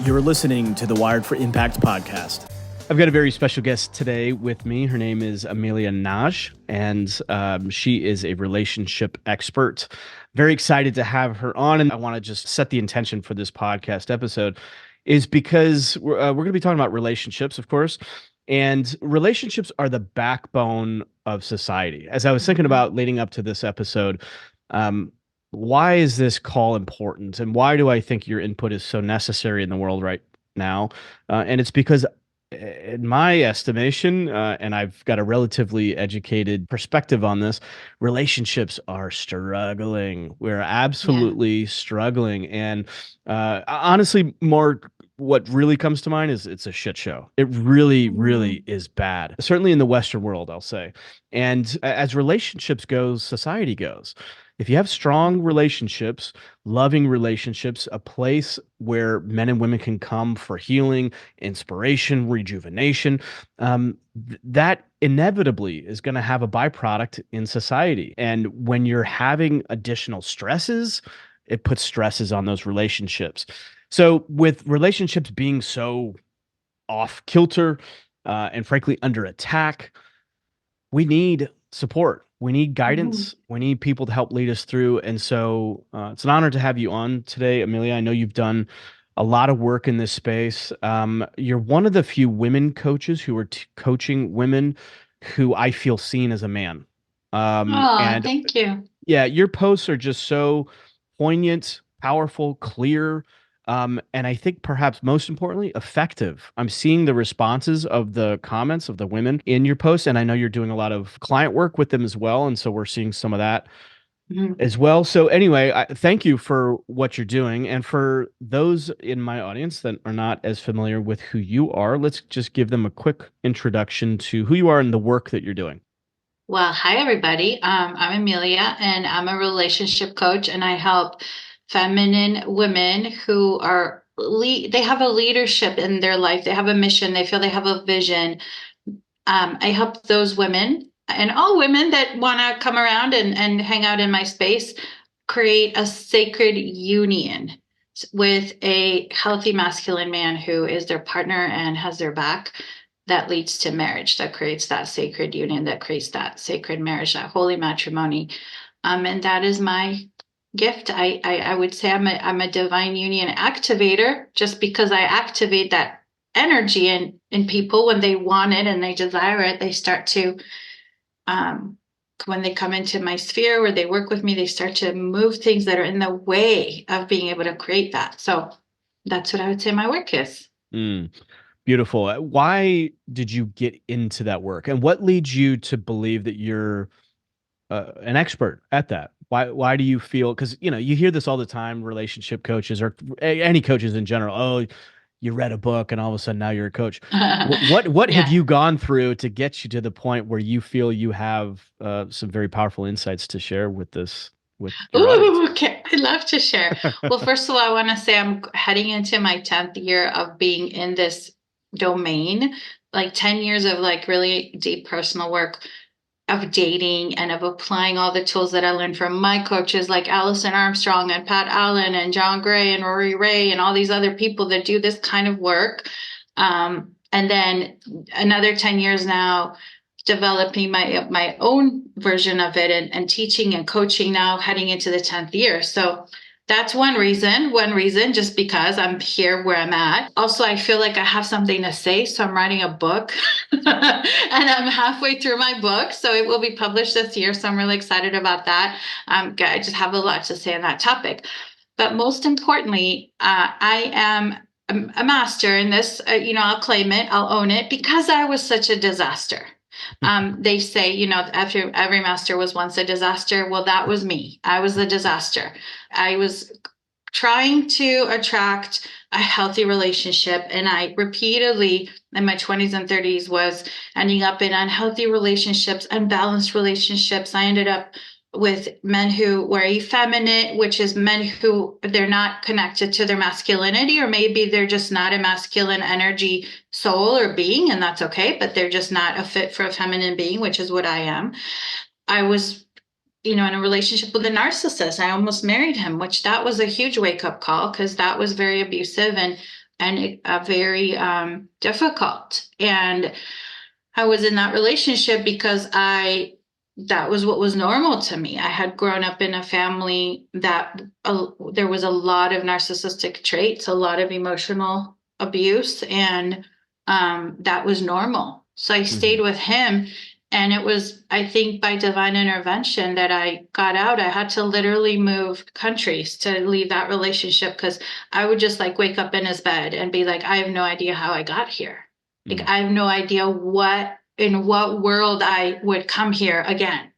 You're listening to the Wired for Impact podcast. I've got a very special guest today with me. Her name is Emilia Nagy, and she is a relationship expert. Very excited to have her on, and I want to just set the intention for this podcast episode is because we're going to be talking about relationships, of course, and relationships are the backbone of society. As I was thinking about leading up to this episode, why is this call important, and why do I think your input is so necessary in the world right now? And it's because in my estimation, and I've got a relatively educated perspective on this, relationships are struggling. We're absolutely struggling. And honestly, more what really comes to mind is it's a shit show. It really, really is bad. Certainly in the Western world, I'll say. And as relationships goes, society goes. If you have strong relationships, loving relationships, a place where men and women can come for healing, inspiration, rejuvenation, that inevitably is going to have a byproduct in society. And when you're having additional stresses, it puts stresses on those relationships. So with relationships being so off kilter and frankly under attack, we need support. We need guidance. We need people to help lead us through. And so it's an honor to have you on today, Emilia. I know you've done a lot of work in this space. You're one of the few women coaches who are coaching women who I feel seen as a man. And thank you. yeah, your posts are just so poignant, powerful, clear. And I think perhaps most importantly, effective. I'm seeing the responses of the comments of the women in your posts, and I know you're doing a lot of client work with them as well. And so we're seeing some of that as well. So anyway, thank you for what you're doing. And for those in my audience that are not as familiar with who you are, let's just give them a quick introduction to who you are and the work that you're doing. Well, hi, everybody. I'm Emilia, and I'm a relationship coach, and I help feminine women who are they have a leadership in their life. They have a mission. They feel they have a vision. I help those women and all women that want to come around and hang out in my space, create a sacred union with a healthy masculine man who is their partner and has their back. That leads to marriage, that creates that sacred union, that creates that sacred marriage, that holy matrimony. And that is my gift. I would say I'm a divine union activator, just because I activate that energy in people when they want it and they desire it. They start to, when they come into my sphere where they work with me, they start to move things that are in the way of being able to create that. So that's what I would say my work is. Beautiful. Why did you get into that work, and what leads you to believe that you're an expert at that? Why do you feel? Because you hear this all the time. Relationship coaches or any coaches in general. Oh, you read a book, and all of a sudden now you're a coach. What have you gone through to get you to the point where you feel you have some very powerful insights to share with this? Okay. I'd love to share. Well, first of all, I want to say I'm heading into my 10th year of being in this domain, like 10 years of like really deep personal work of dating and of applying all the tools that I learned from my coaches like Allison Armstrong and Pat Allen and John Gray and Rory Ray and all these other people that do this kind of work. And then another 10 years now developing my own version of it and teaching and coaching now heading into the 10th year. So that's one reason, just because I'm here where I'm at. Also, I feel like I have something to say, so I'm writing a book and I'm halfway through my book. So it will be published this year. So I'm really excited about that. I just have a lot to say on that topic. But most importantly, I am a master in this. I'll claim it, I'll own it, because I was such a disaster. They say, after every master was once a disaster. Well, that was me. I was the disaster. I was trying to attract a healthy relationship, and I repeatedly in my 20s and 30s was ending up in unhealthy relationships, unbalanced relationships. I ended up with men who were effeminate, which is men who they're not connected to their masculinity, or maybe they're just not a masculine energy soul or being, and that's okay, but they're just not a fit for a feminine being, which is what I am. I was, in a relationship with a narcissist. I almost married him, which that was a huge wake-up call, because that was very abusive and and very difficult. And I was in that relationship because that was what was normal to me. I had grown up in a family that there was a lot of narcissistic traits, a lot of emotional abuse, and that was normal. So I Hmm. stayed with him. And it was, I think, by divine intervention that I got out. I had to literally move countries to leave that relationship because I would just like wake up in his bed and be like, I have no idea how I got here. Like, Mm. I have no idea in what world I would come here again.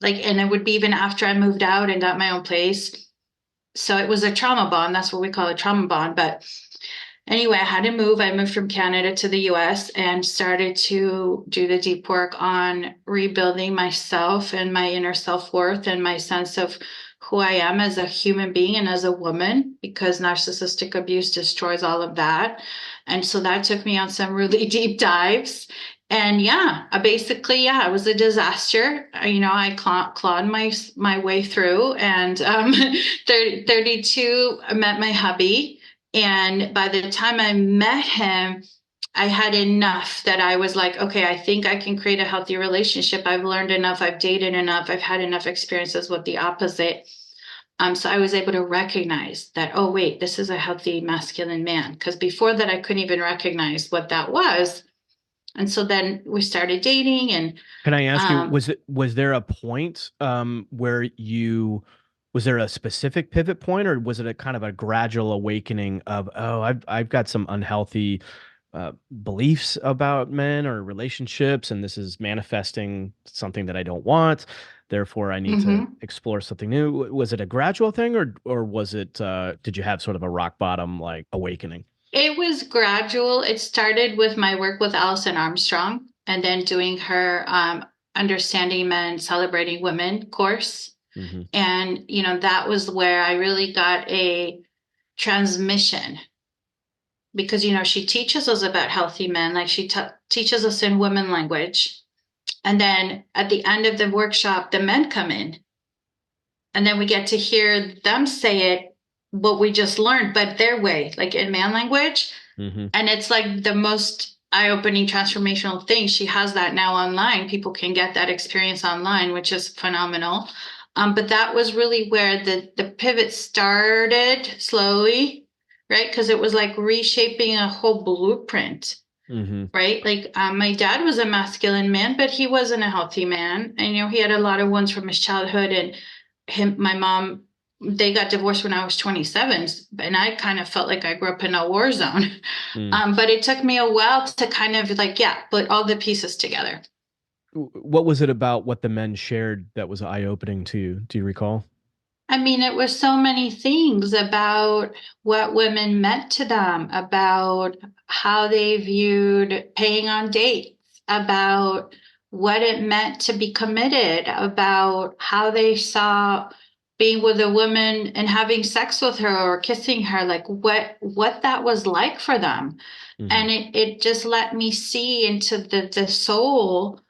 Like, and it would be even after I moved out and got my own place. So it was a trauma bond. That's what we call a trauma bond. But anyway, I had to move. I moved from Canada to the US and started to do the deep work on rebuilding myself and my inner self worth and my sense of who I am as a human being and as a woman, because narcissistic abuse destroys all of that. And so that took me on some really deep dives. And yeah, basically, yeah, it was a disaster. I clawed my way through, and 32, I met my hubby, and by the time I met him, I had enough that I was like, okay, I think I can create a healthy relationship. I've learned enough. I've dated enough. I've had enough experiences with the opposite. So I was able to recognize that, oh, wait, this is a healthy masculine man. Because before that, I couldn't even recognize what that was. And so then we started dating, and Can I ask you, um, was there a point where was there a specific pivot point, or was it a kind of a gradual awakening of, oh, I've got some unhealthy beliefs about men or relationships, and this is manifesting something that I don't want. Therefore, I need to mhm. explore something new. Was it a gradual thing, or was it did you have sort of a rock bottom like awakening? It was gradual. It started with my work with Alison Armstrong and then doing her Understanding Men, Celebrating Women course. Hmm. And, that was where I really got a transmission because, she teaches us about healthy men, like she teaches us in women language. And then at the end of the workshop, the men come in, and then we get to hear them say it, what we just learned, but their way, like in man language. Hmm. And it's like the most eye-opening transformational thing. She has that now online. People can get that experience online, which is phenomenal. But that was really where the pivot started slowly, right? Because it was like reshaping a whole blueprint, Hmm. right? Like my dad was a masculine man, but he wasn't a healthy man. And he had a lot of wounds from his childhood, and my mom, they got divorced when I was 27, and I kind of felt like I grew up in a war zone. But it took me a while to kind of like, yeah, put all the pieces together. What was it about what the men shared that was eye-opening to you? Do you recall? I mean, it was so many things about what women meant to them, about how they viewed paying on dates, about what it meant to be committed, about how they saw being with a woman and having sex with her or kissing her, like what that was like for them. Hmm. And it just let me see into the soul.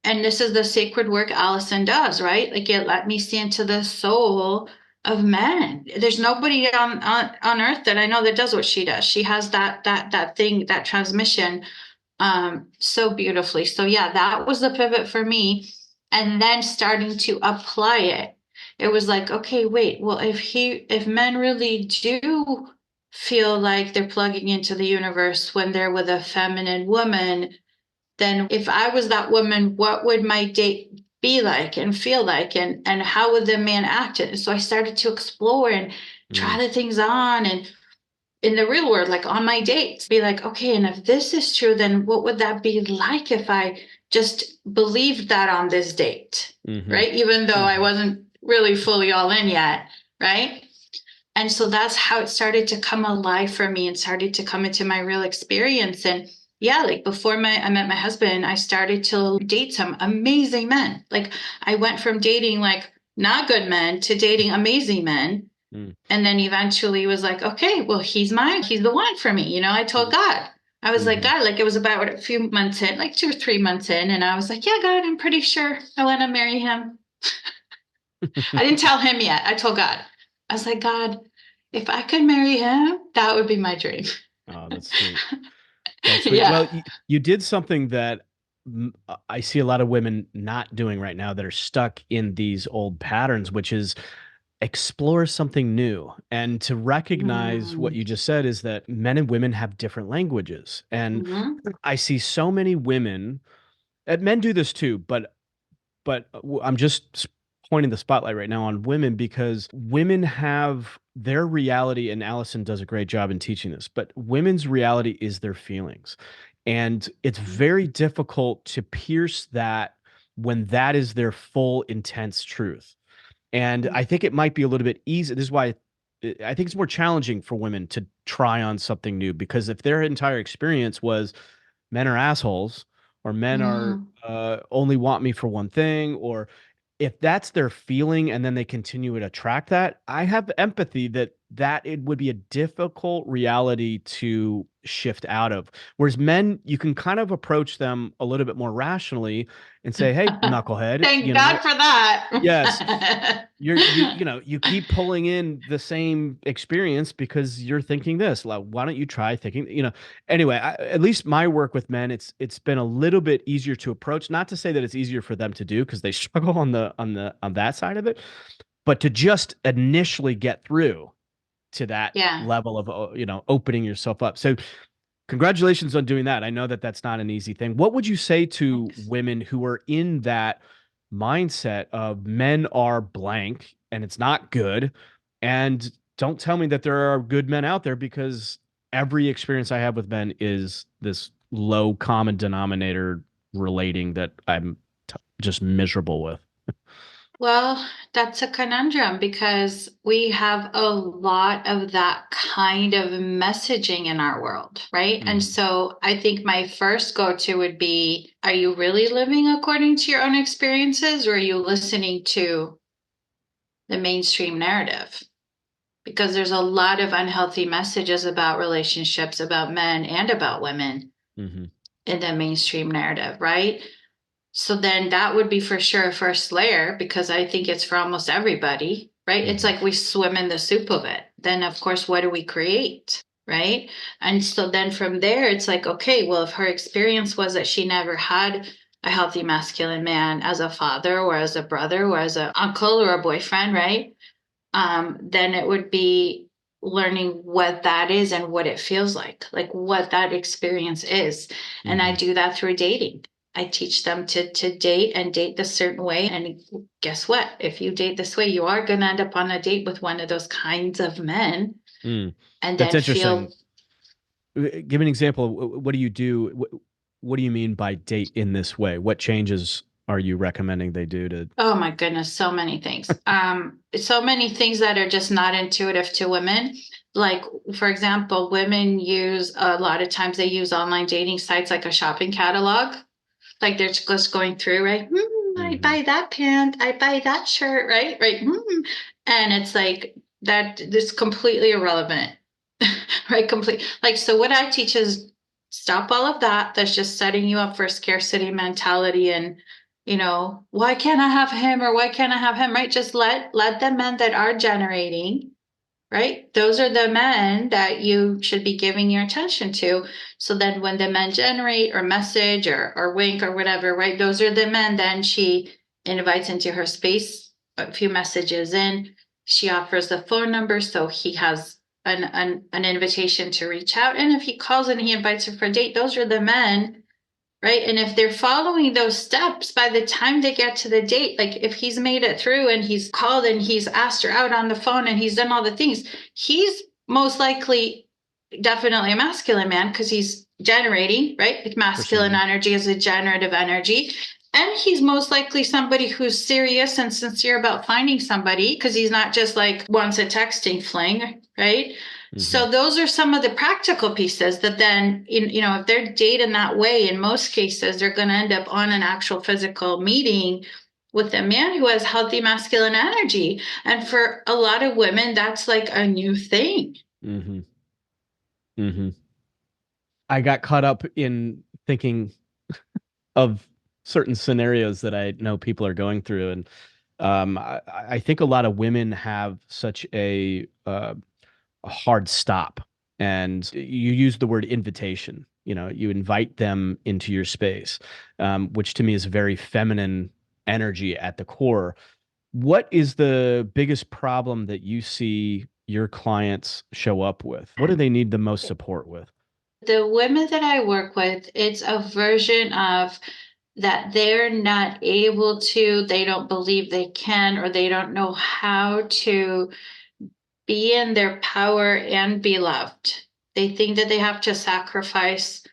And this is the sacred work Allison does, right? Like it let me see into the soul of men. There's nobody on earth that I know that does what she does. She has that thing, that transmission so beautifully. So yeah, that was the pivot for me. And then starting to apply it. It was like, okay, wait, well, if men really do feel like they're plugging into the universe when they're with a feminine woman, then if I was that woman, what would my date be like and feel like, and how would the man act? And so I started to explore and try Mm. the things on, and in the real world, like on my dates, be like, okay, and if this is true, then what would that be like if I just believed that on this date, Hmm. right? Even though I Hmm. wasn't really fully all in yet, right? And so that's how it started to come alive for me and started to come into my real experience. And yeah, like before I met my husband, I started to date some amazing men. Like I went from dating like not good men to dating amazing men. Mm. And then eventually was like, okay, well, he's the one for me. I told Mm. God. I was like, Hmm. God, like it was about a few months in, like 2 or 3 months in, and I was like, yeah, God, I'm pretty sure I want to marry him. I didn't tell him yet. I told God. I was like, God, if I could marry him, that would be my dream. Oh, that's sweet. That's sweet. Yeah. Well, you did something that I see a lot of women not doing right now that are stuck in these old patterns, which is explore something new. And to recognize what Mm. you just said is that men and women have different languages. And Hmm. I see so many women, and men do this too, but I'm just pointing the spotlight right now on women because women have their reality, and Allison does a great job in teaching this, but women's reality is their feelings. And it's very difficult to pierce that when that is their full, intense truth. And I think it might be a little bit easy. This is why I think it's more challenging for women to try on something new because if their entire experience was men are assholes or men are Mm. only want me for one thing, or if that's their feeling and then they continue to attract that, I have empathy that it would be a difficult reality to shift out of. Whereas men, you can kind of approach them a little bit more rationally and say, hey, knucklehead, Thank God for yes, that. you keep pulling in the same experience because you're thinking this. Like, why don't you try thinking, anyway, at least my work with men, it's been a little bit easier to approach. Not to say that it's easier for them to do because they struggle on that side of it, but to just initially get through to that Yeah. level of opening yourself up. So congratulations on doing that. I know that that's not an easy thing. What would you say to Thanks. women who are in that mindset of men are blank and it's not good? And don't tell me that there are good men out there because every experience I have with men is this low common denominator relating that I'm just miserable with. Well, that's a conundrum because we have a lot of that kind of messaging in our world, right? And Mhm. so I think my first go to would be, are you really living according to your own experiences or are you listening to the mainstream narrative? Because there's a lot of unhealthy messages about relationships, about men and about women Mhm. in the mainstream narrative, right? So then that would be for sure a first layer because I think it's for almost everybody, right? It's Mhm. like we swim in the soup of it. Then, of course, what do we create? Right. And so then from there, it's like, okay, well, if her experience was that she never had a healthy masculine man as a father or as a brother or as an uncle or a boyfriend, right? Then it would be learning what that is and what it feels like what that experience is. And I Mhm. do that through dating. I teach them to date and date the certain way. And guess what? If you date this way, you are going to end up on a date with one of those kinds of men Mm. and That's then interesting. feel, Give me an example. What do you do? What do you mean by date in this way? What changes are you recommending they do to? oh my goodness, so many things. So many things that are just not intuitive to women. Like, for example, women use a lot of times they use online dating sites like a shopping catalog. Like they're just going through, right? I Hmm. buy that pant, I buy that shirt, right? Right. And it's like that is completely irrelevant, right? Complete. Like, so what I teach is stop all of that. That's just setting you up for a scarcity mentality and, why can't I have him or why can't I have him? Right. Just let the men that are generating, right? Those are the men that you should be giving your attention to. So then when the men generate or message or wink or whatever, right? Those are the men then she invites into her space a few messages in. She offers the phone number so he has an invitation to reach out. And if he calls and he invites her for a date, those are the men, right? And if they're following those steps by the time they get to the date, like if he's made it through and he's called and he's asked her out on the phone and he's done all the things, he's most likely definitely a masculine man because he's generating, right? Like For masculine sure. energy is a generative energy. And he's most likely somebody who's serious and sincere about finding somebody because he's not just like wants a texting fling, right? Hmm. So those are some of the practical pieces that then, if they're dating that way, in most cases, they're going to end up on an actual physical meeting with a man who has healthy masculine energy. And for a lot of women, that's like a new thing. Hmm. Hmm. I got caught up in thinking of certain scenarios that I know people are going through, and I think a lot of women have such a hard stop. and you use the word invitation. You invite them into your space, which to me is very feminine energy at the core. What is the biggest problem that you see your clients show up with? What do they need the most support with? The women that I work with, it's a version of that they're not able to, they don't believe they can, or they don't know how to be in their power and be loved. They think that they have to sacrifice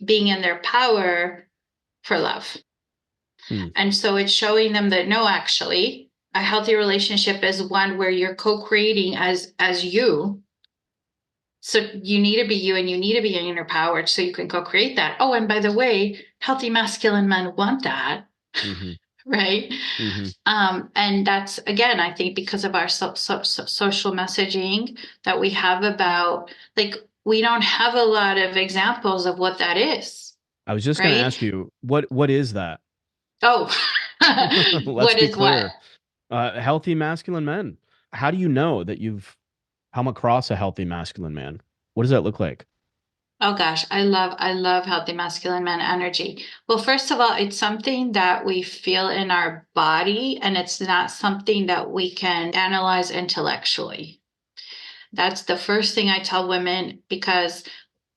being in their power for love. Hmm. And so it's showing them that no, actually, a healthy relationship is one where you're co-creating as you. So you need to be you and you need to be in your power so you can co-create that. Oh, and by the way, healthy masculine men want that, Hmm. right? Hmm. And that's again, I think because of our social messaging that we have about like we don't have a lot of examples of what that is, I was just going to right? ask you, what is that? Oh, Let's what be is what? clear. Healthy masculine men. How do you know that you've come across a healthy masculine man? What does that look like? Oh gosh, I love healthy masculine man energy. Well, first of all, it's something that we feel in our body and it's not something that we can analyze intellectually. That's the first thing I tell women because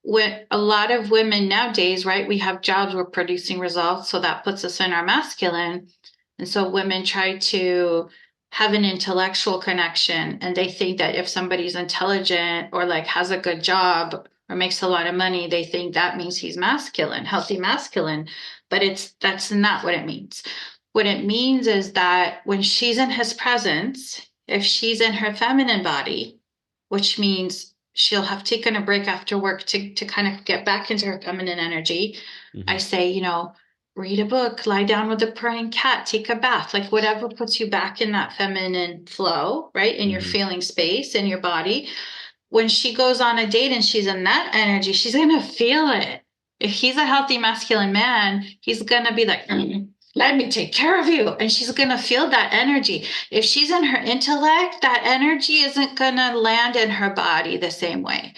when a lot of women nowadays, right, we have jobs, we're producing results, so that puts us in our masculine. And so women try to have an intellectual connection and they think that if somebody's intelligent or like has a good job or makes a lot of money, they think that means he's masculine, healthy masculine. But that's not what it means. What it means is that when she's in his presence, if she's in her feminine body, which means she'll have taken a break after work to kind of get back into her feminine energy. I Hmm. say, read a book, lie down with a praying cat, take a bath, like whatever puts you back in that feminine flow, right? In your Hmm. feeling space in your body. When she goes on a date and she's in that energy, she's going to feel it. If he's a healthy masculine man, he's going to be like, let me take care of you. And she's going to feel that energy. If she's in her intellect, that energy isn't going to land in her body the same way.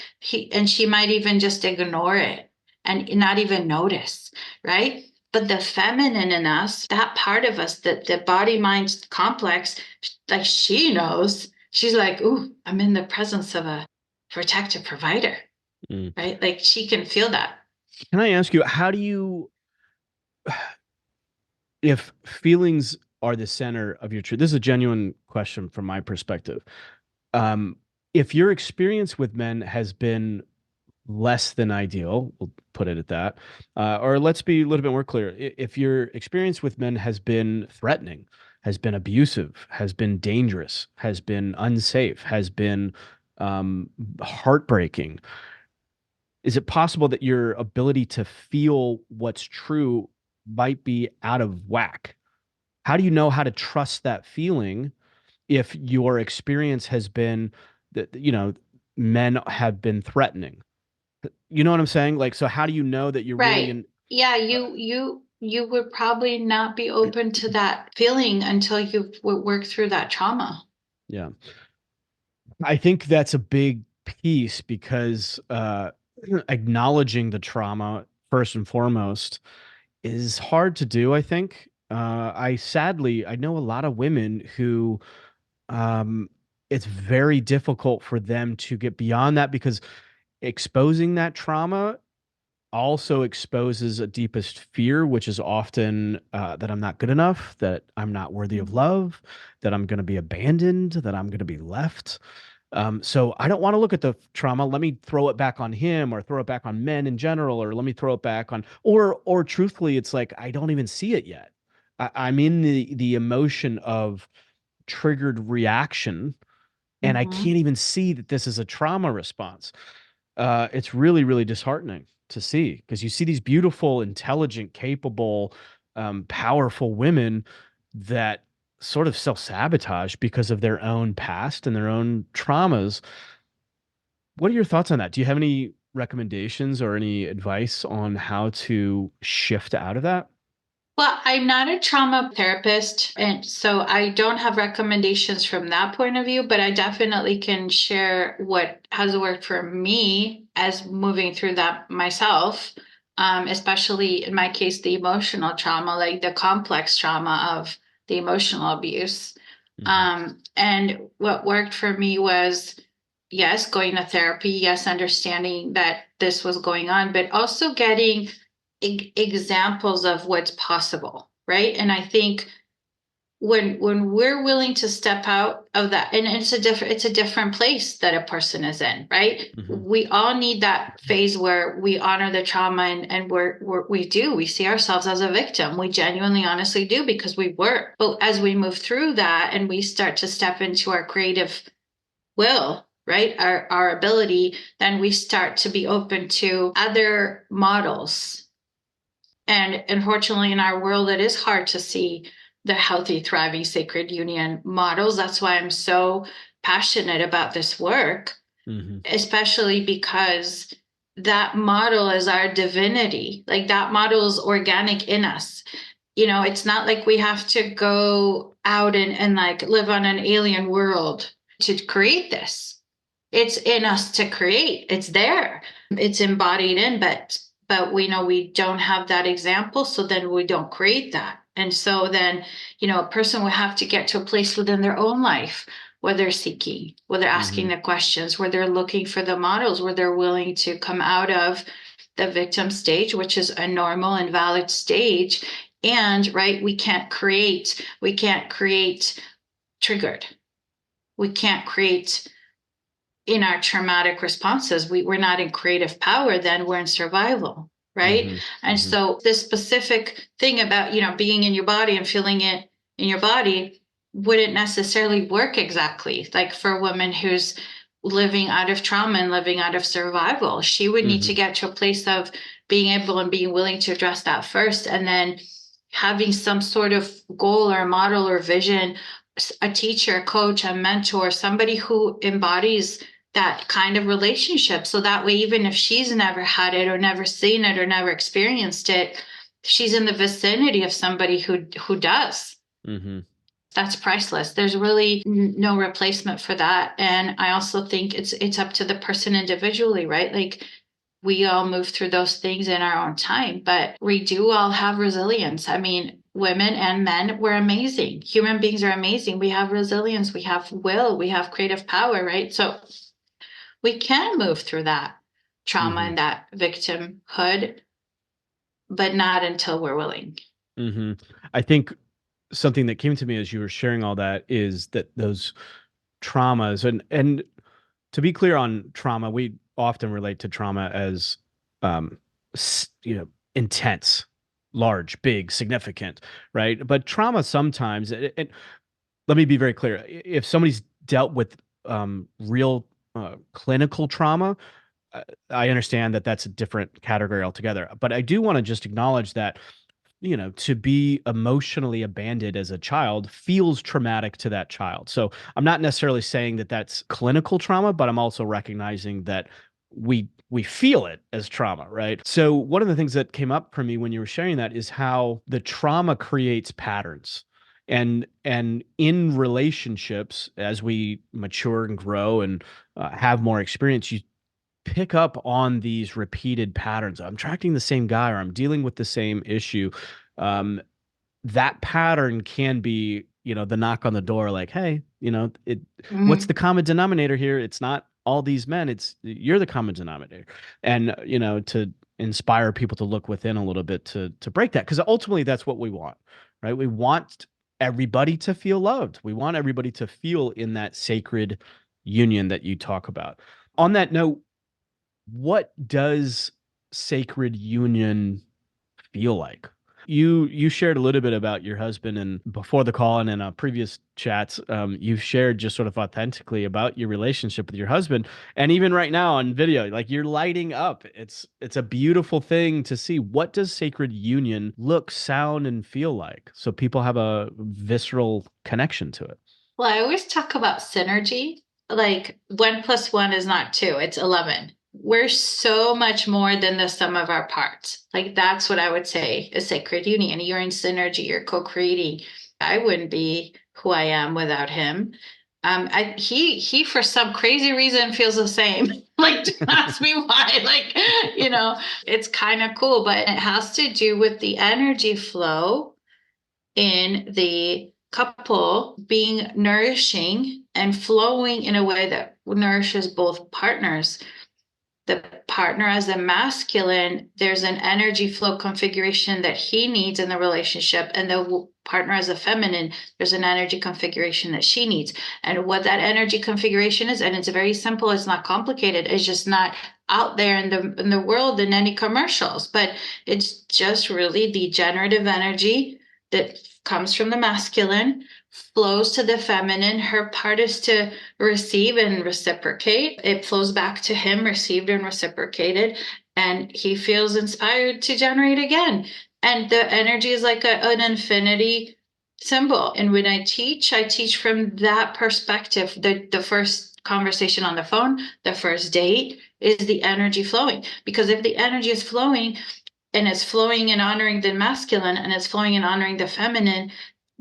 And she might even just ignore it and not even notice, right? But the feminine in us, that part of us, the body mind complex, like she knows, she's like, ooh, I'm in the presence of a protective provider, Mm. right? Like she can feel that. Can I ask you, how do you, if feelings are the center of your truth? This is a genuine question from my perspective. Um, if your experience with men has been less than ideal, we'll put it at that. Or let's be a little bit more clear. If your experience with men has been threatening, has been abusive, has been dangerous, has been unsafe, has been heartbreaking, is it possible that your ability to feel what's true might be out of whack? How do you know how to trust that feeling if your experience has been that, men have been threatening? You know what I'm saying? Like, so how do you know that you're really Right. in? Yeah, Uh, you would probably not be open to that feeling until you've worked through that trauma. yeah, I think that's a big piece because acknowledging the trauma first and foremost is hard to do. I think. I know a lot of women who um, it's very difficult for them to get beyond that because exposing that trauma also exposes a deepest fear, which is often that I'm not good enough, that I'm not worthy of Mhm. love, that I'm going to be abandoned, that I'm going to be left. So I don't want to look at the trauma. Let me throw it back on him, or throw it back on men in general, or let me throw it back on, or truthfully, it's like I don't even see it yet. I'm in the emotion of triggered reaction, and I can't Mhm. even see that this is a trauma response. It's really, really disheartening to see because you see these beautiful, intelligent, capable, powerful women that sort of self-sabotage because of their own past and their own traumas. What are your thoughts on that? Do you have any recommendations or any advice on how to shift out of that? Well, I'm not a trauma therapist, and so I don't have recommendations from that point of view, but I definitely can share what has worked for me as moving through that myself, especially in my case, the emotional trauma, like the complex trauma of the emotional abuse. Hmm. And what worked for me was, yes, going to therapy, yes, understanding that this was going on, but also getting examples of what's possible, right? And I think when we're willing to step out of that, and it's a different place that a person is in, right? Hmm. We all need that phase where we honor the trauma, and we see ourselves as a victim. We genuinely honestly do, because we were. But as we move through that and we start to step into our creative will, right, our ability, then we start to be open to other models. And unfortunately, in our world, it is hard to see the healthy, thriving, sacred union models. That's why I'm so passionate about this work, Hmm. especially because that model is our divinity. Like, that model is organic in us. It's not like we have to go out and like live on an alien world to create this. It's in us to create. It's there. It's embodied in, but we know we don't have that example, so then we don't create that. And so then, a person will have to get to a place within their own life where they're seeking, where they're asking Hmm. the questions, where they're looking for the models, where they're willing to come out of the victim stage, which is a normal and valid stage. And right, we can't create triggered. We can't create in our traumatic responses. We're not in creative power, then we're in survival, right? Hmm. And Hmm. so this specific thing about, being in your body and feeling it in your body wouldn't necessarily work exactly like for a woman who's living out of trauma and living out of survival. She would need to Hmm. get to a place of being able and being willing to address that first, and then having some sort of goal or model or vision, a teacher, a coach, a mentor, somebody who embodies that kind of relationship. So that way, even if she's never had it or never seen it or never experienced it, she's in the vicinity of somebody who does. Hmm. That's priceless. There's really no replacement for that. And I also think it's up to the person individually, right? Like, we all move through those things in our own time, but we do all have resilience. I mean, women and men, we're amazing. Human beings are amazing. We have resilience, we have will, we have creative power, right? So we can move through that trauma Hmm. and that victimhood, but not until we're willing. Hmm. I think something that came to me as you were sharing all that is that those traumas, and to be clear on trauma, we often relate to trauma as um intense, large, big, significant, right? But trauma sometimes, and let me be very clear, if somebody's dealt with real clinical trauma, uh, I understand that that's a different category altogether. But I do want to just acknowledge that, to be emotionally abandoned as a child feels traumatic to that child. So I'm not necessarily saying that that's clinical trauma, but I'm also recognizing that we feel it as trauma, right? So one of the things that came up for me when you were sharing that is how the trauma creates patterns. And in relationships, as we mature and grow and have more experience, you pick up on these repeated patterns. I'm attracting the same guy, or I'm dealing with the same issue. Um, that pattern can be, the knock on the door, like, hey, what's Mm-hmm. the common denominator here? It's not all these men, it's you're the common denominator. And, to inspire people to look within a little bit to break that. Because ultimately that's what we want, right? We want everybody to feel loved. We want everybody to feel in that sacred union that you talk about. On that note, what does sacred union feel like? You shared a little bit about your husband, and before the call and in previous chats, you've shared just sort of authentically about your relationship with your husband, and even right now on video, like you're lighting up. It's a beautiful thing to see. What does sacred union look, sound, and feel like, so people have a visceral connection to it? Well, I always talk about synergy. Like, 1 plus 1 is not 2, it's 11. we're so much more than the sum of our parts. Like that's what I would say a sacred union. You're in synergy, you're co-creating. I wouldn't be who I am without him. He for some crazy reason feels the same. Like, don't ask me why. Like, it's kind of cool, but it has to do with the energy flow in the couple being nourishing and flowing in a way that nourishes both partners. The partner as a masculine, there's an energy flow configuration that he needs in the relationship, and the partner as a feminine, there's an energy configuration that she needs. And what that energy configuration is, and it's very simple, it's not complicated, it's just not out there in the world in any commercials, but it's just really the generative energy that comes from the masculine flows to the feminine. Her part is to receive and reciprocate. It flows back to him, received and reciprocated, and he feels inspired to generate again. And the energy is like an infinity symbol. And when I teach from that perspective. The first conversation on the phone, the first date is the energy flowing. Because if the energy is flowing, and it's flowing and honoring the masculine and it's flowing and honoring the feminine,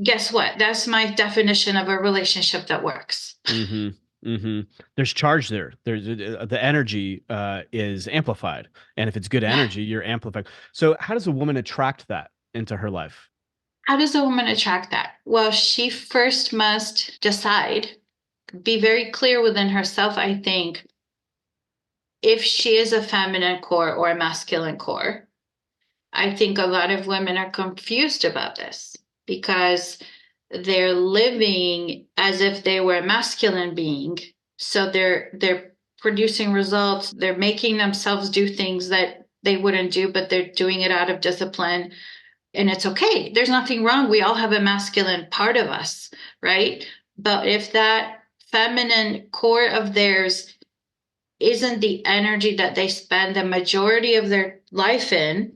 guess what? That's my definition of a relationship that works. Mm-hmm. Mm-hmm. There's charge there. There's the energy is amplified, and if it's good energy, you're amplified. So, how does a woman attract that into her life? How does a woman attract that? Well, she first must decide, be very clear within herself, I think, if she is a feminine core or a masculine core. I think a lot of women are confused about this because they're living as if they were a masculine being. So they're producing results, they're making themselves do things that they wouldn't do, but they're doing it out of discipline. And it's okay. There's nothing wrong. We all have a masculine part of us, right? But if that feminine core of theirs isn't the energy that they spend the majority of their life in,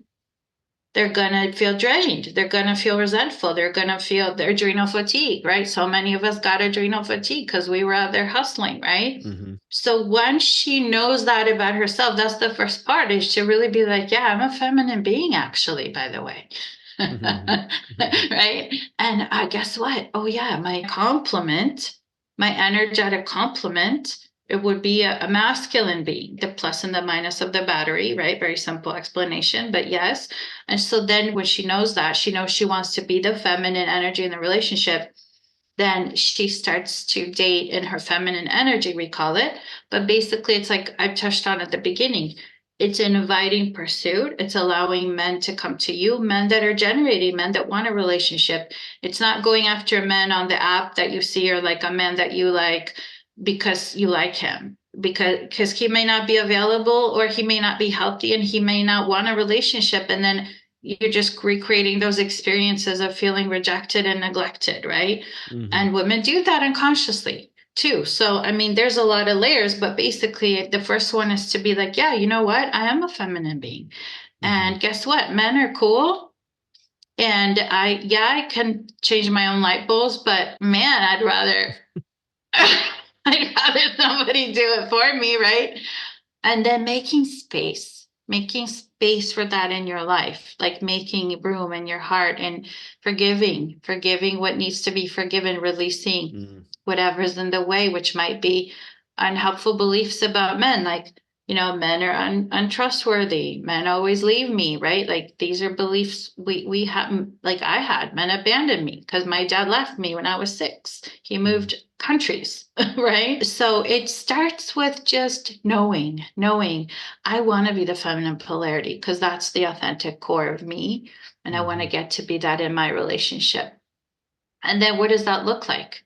they're going to feel drained. They're going to feel resentful. They're going to feel their adrenal fatigue, right? So many of us got adrenal fatigue because we were out there hustling, right? Mm-hmm. So once she knows that about herself, that's the first part is to really be like, yeah, I'm a feminine being, actually, by the way. Mm-hmm. Mm-hmm. Right. And guess what? Oh, yeah, my complement, my energetic complement, it would be a masculine being, the plus and the minus of the battery, right? Very simple explanation, but yes. And so then when she knows that, she knows she wants to be the feminine energy in the relationship, then she starts to date in her feminine energy, we call it. But basically, it's like I touched on at the beginning. It's an inviting pursuit. It's allowing men to come to you, men that are generating, men that want a relationship. It's not going after men on the app that you see or like a man that you like because you like him. Because he may not be available or he may not be healthy and he may not want a relationship. And then you're just recreating those experiences of feeling rejected and neglected, right? Mm-hmm. And women do that unconsciously too. So, I mean, there's a lot of layers, but basically, the first one is to be like, yeah, you know what? I am a feminine being. Mm-hmm. And guess what? Men are cool. And I can change my own light bulbs, but man, I'd rather somebody do it for me, right? And then making space for that in your life, like making room in your heart and forgiving what needs to be forgiven, releasing Mm-hmm. whatever's in the way, which might be unhelpful beliefs about men, like, men are untrustworthy. Men always leave me, right? Like these are beliefs we have, like I had men abandon me because my dad left me when I was 6. He Mm-hmm. moved countries, right? So it starts with just knowing I want to be the feminine polarity because that's the authentic core of me. And I want to Mm-hmm. get to be that in my relationship. And then what does that look like?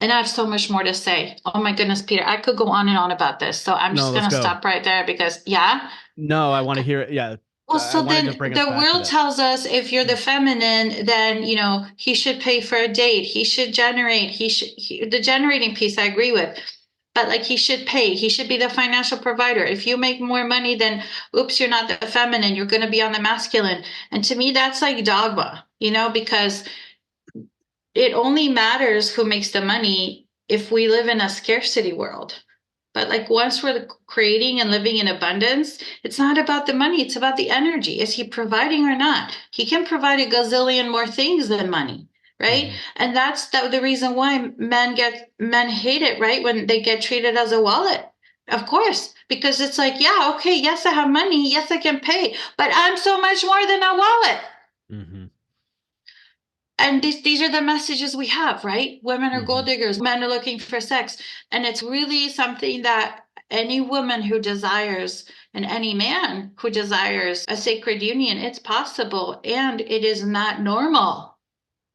And I have so much more to say. Oh my goodness, Peter, I could go on and on about this. So I'm No, just let's going to go. stop right there because, yeah. No, I want to hear it. Yeah, Well, I so wanted to then bring us the back to world that. tells us if you're the feminine, then, he should pay for a date. He should generate. The generating piece I agree with. But like he should pay. He should be the financial provider. If you make more money, then oops, you're not the feminine. You're going to be on the masculine. And to me, that's like dogma, because it only matters who makes the money if we live in a scarcity world. But like once we're creating and living in abundance, it's not about the money, it's about the energy. Is he providing or not? He can provide a gazillion more things than money, right? Mm-hmm. And that's the reason why men hate it, right? When they get treated as a wallet. Of course, because it's like, yeah, okay, yes, I have money, yes, I can pay, but I'm so much more than a wallet. Mm-hmm. And these are the messages we have, right? Women are Mm-hmm. gold diggers, men are looking for sex. And it's really something that any woman who desires and any man who desires a sacred union, it's possible. And it is not normal.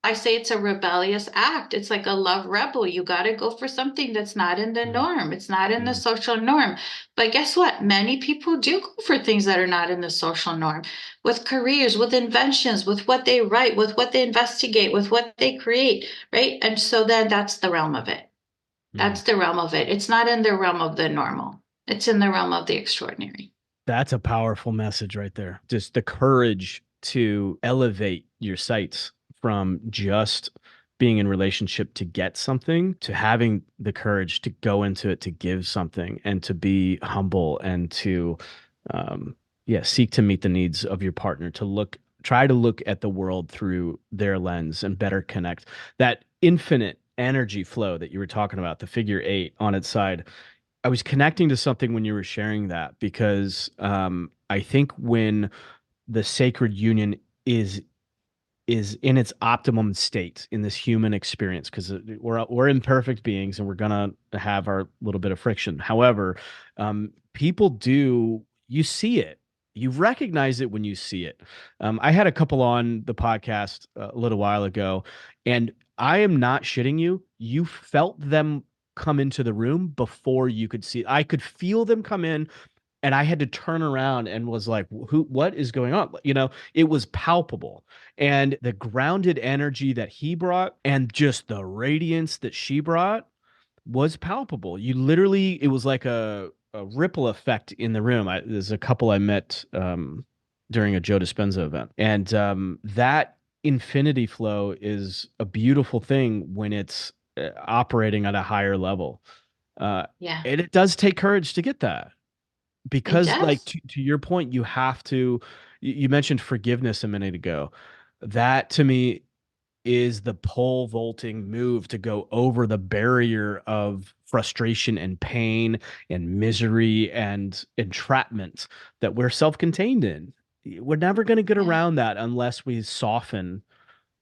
I say it's a rebellious act. It's like a love rebel. You got to go for something that's not in the norm. It's not in the Mm-hmm. social norm. But guess what? Many people do go for things that are not in the social norm with careers, with inventions, with what they write, with what they investigate, with what they create, right? And so then that's the realm of it. Mm-hmm. That's the realm of it. It's not in the realm of the normal, it's in the realm of the extraordinary. That's a powerful message right there. Just the courage to elevate your sights from just being in relationship to get something to having the courage to go into it to give something and to be humble and to yeah, seek to meet the needs of your partner, to try to look at the world through their lens and better connect. That infinite energy flow that you were talking about, the figure eight on its side, I was connecting to something when you were sharing that because I think when the sacred union is is in its optimum state in this human experience, because we're imperfect beings and we're gonna have our little bit of friction. However, people do, you see it, you recognize it when you see it. I had a couple on the podcast a little while ago, and I am not shitting you. You felt them come into the room before you could see. I could feel them come in and I had to turn around and was like, who, what is going on? You know, it was palpable. And the grounded energy that he brought and just the radiance that she brought was palpable. You literally, it was like a ripple effect in the room. There's a couple I met during a Joe Dispenza event. And that infinity flow is a beautiful thing when it's operating at a higher level. Uh, Yeah, and it does take courage to get that it because like does. to your point, you have to, you mentioned forgiveness a minute ago. That to me is the pole vaulting move to go over the barrier of frustration and pain and misery and entrapment that we're self-contained in. We're never going to get Yeah. around that unless we soften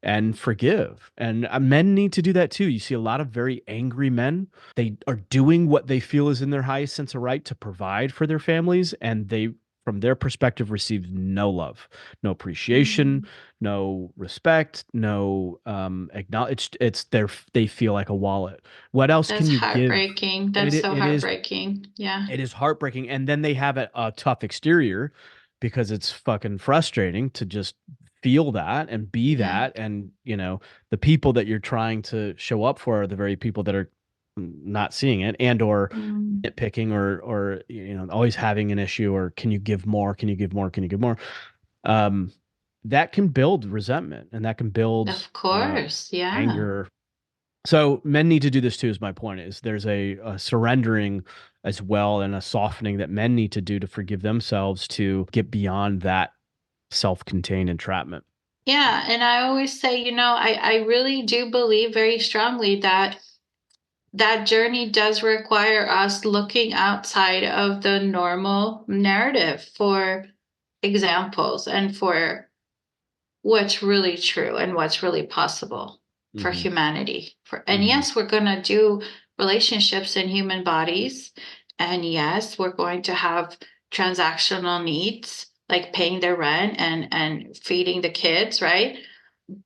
and forgive. And men need to do that too. You see a lot of very angry men. They are doing what they feel is in their highest sense of right to provide for their families, and they, from their perspective, receive no love, no appreciation, Mm. no respect, no acknowledge. It's their, they feel like a wallet. What else That's can you give? heartbreaking. It That's so it is heartbreaking. Yeah. it is heartbreaking. And then they have a tough exterior because it's fucking frustrating to just feel that and be Yeah. that. And, you know, the people that you're trying to show up for are the very people that are not seeing it and or Mm. nitpicking or, you know, always having an issue or can you give more? Can you give more? Can you give more? Um, that can build resentment and that can build Of course. Yeah. anger. So men need to do this too, is my point, is there's a surrendering as well and a softening that men need to do to forgive themselves to get beyond that self-contained entrapment. Yeah. And I always say, I really do believe very strongly that that journey does require us looking outside of the normal narrative for examples and for what's really true and what's really possible for Hmm. humanity. And Hmm. yes, we're going to do relationships in human bodies. And yes, we're going to have transactional needs like paying their rent and feeding the kids, right?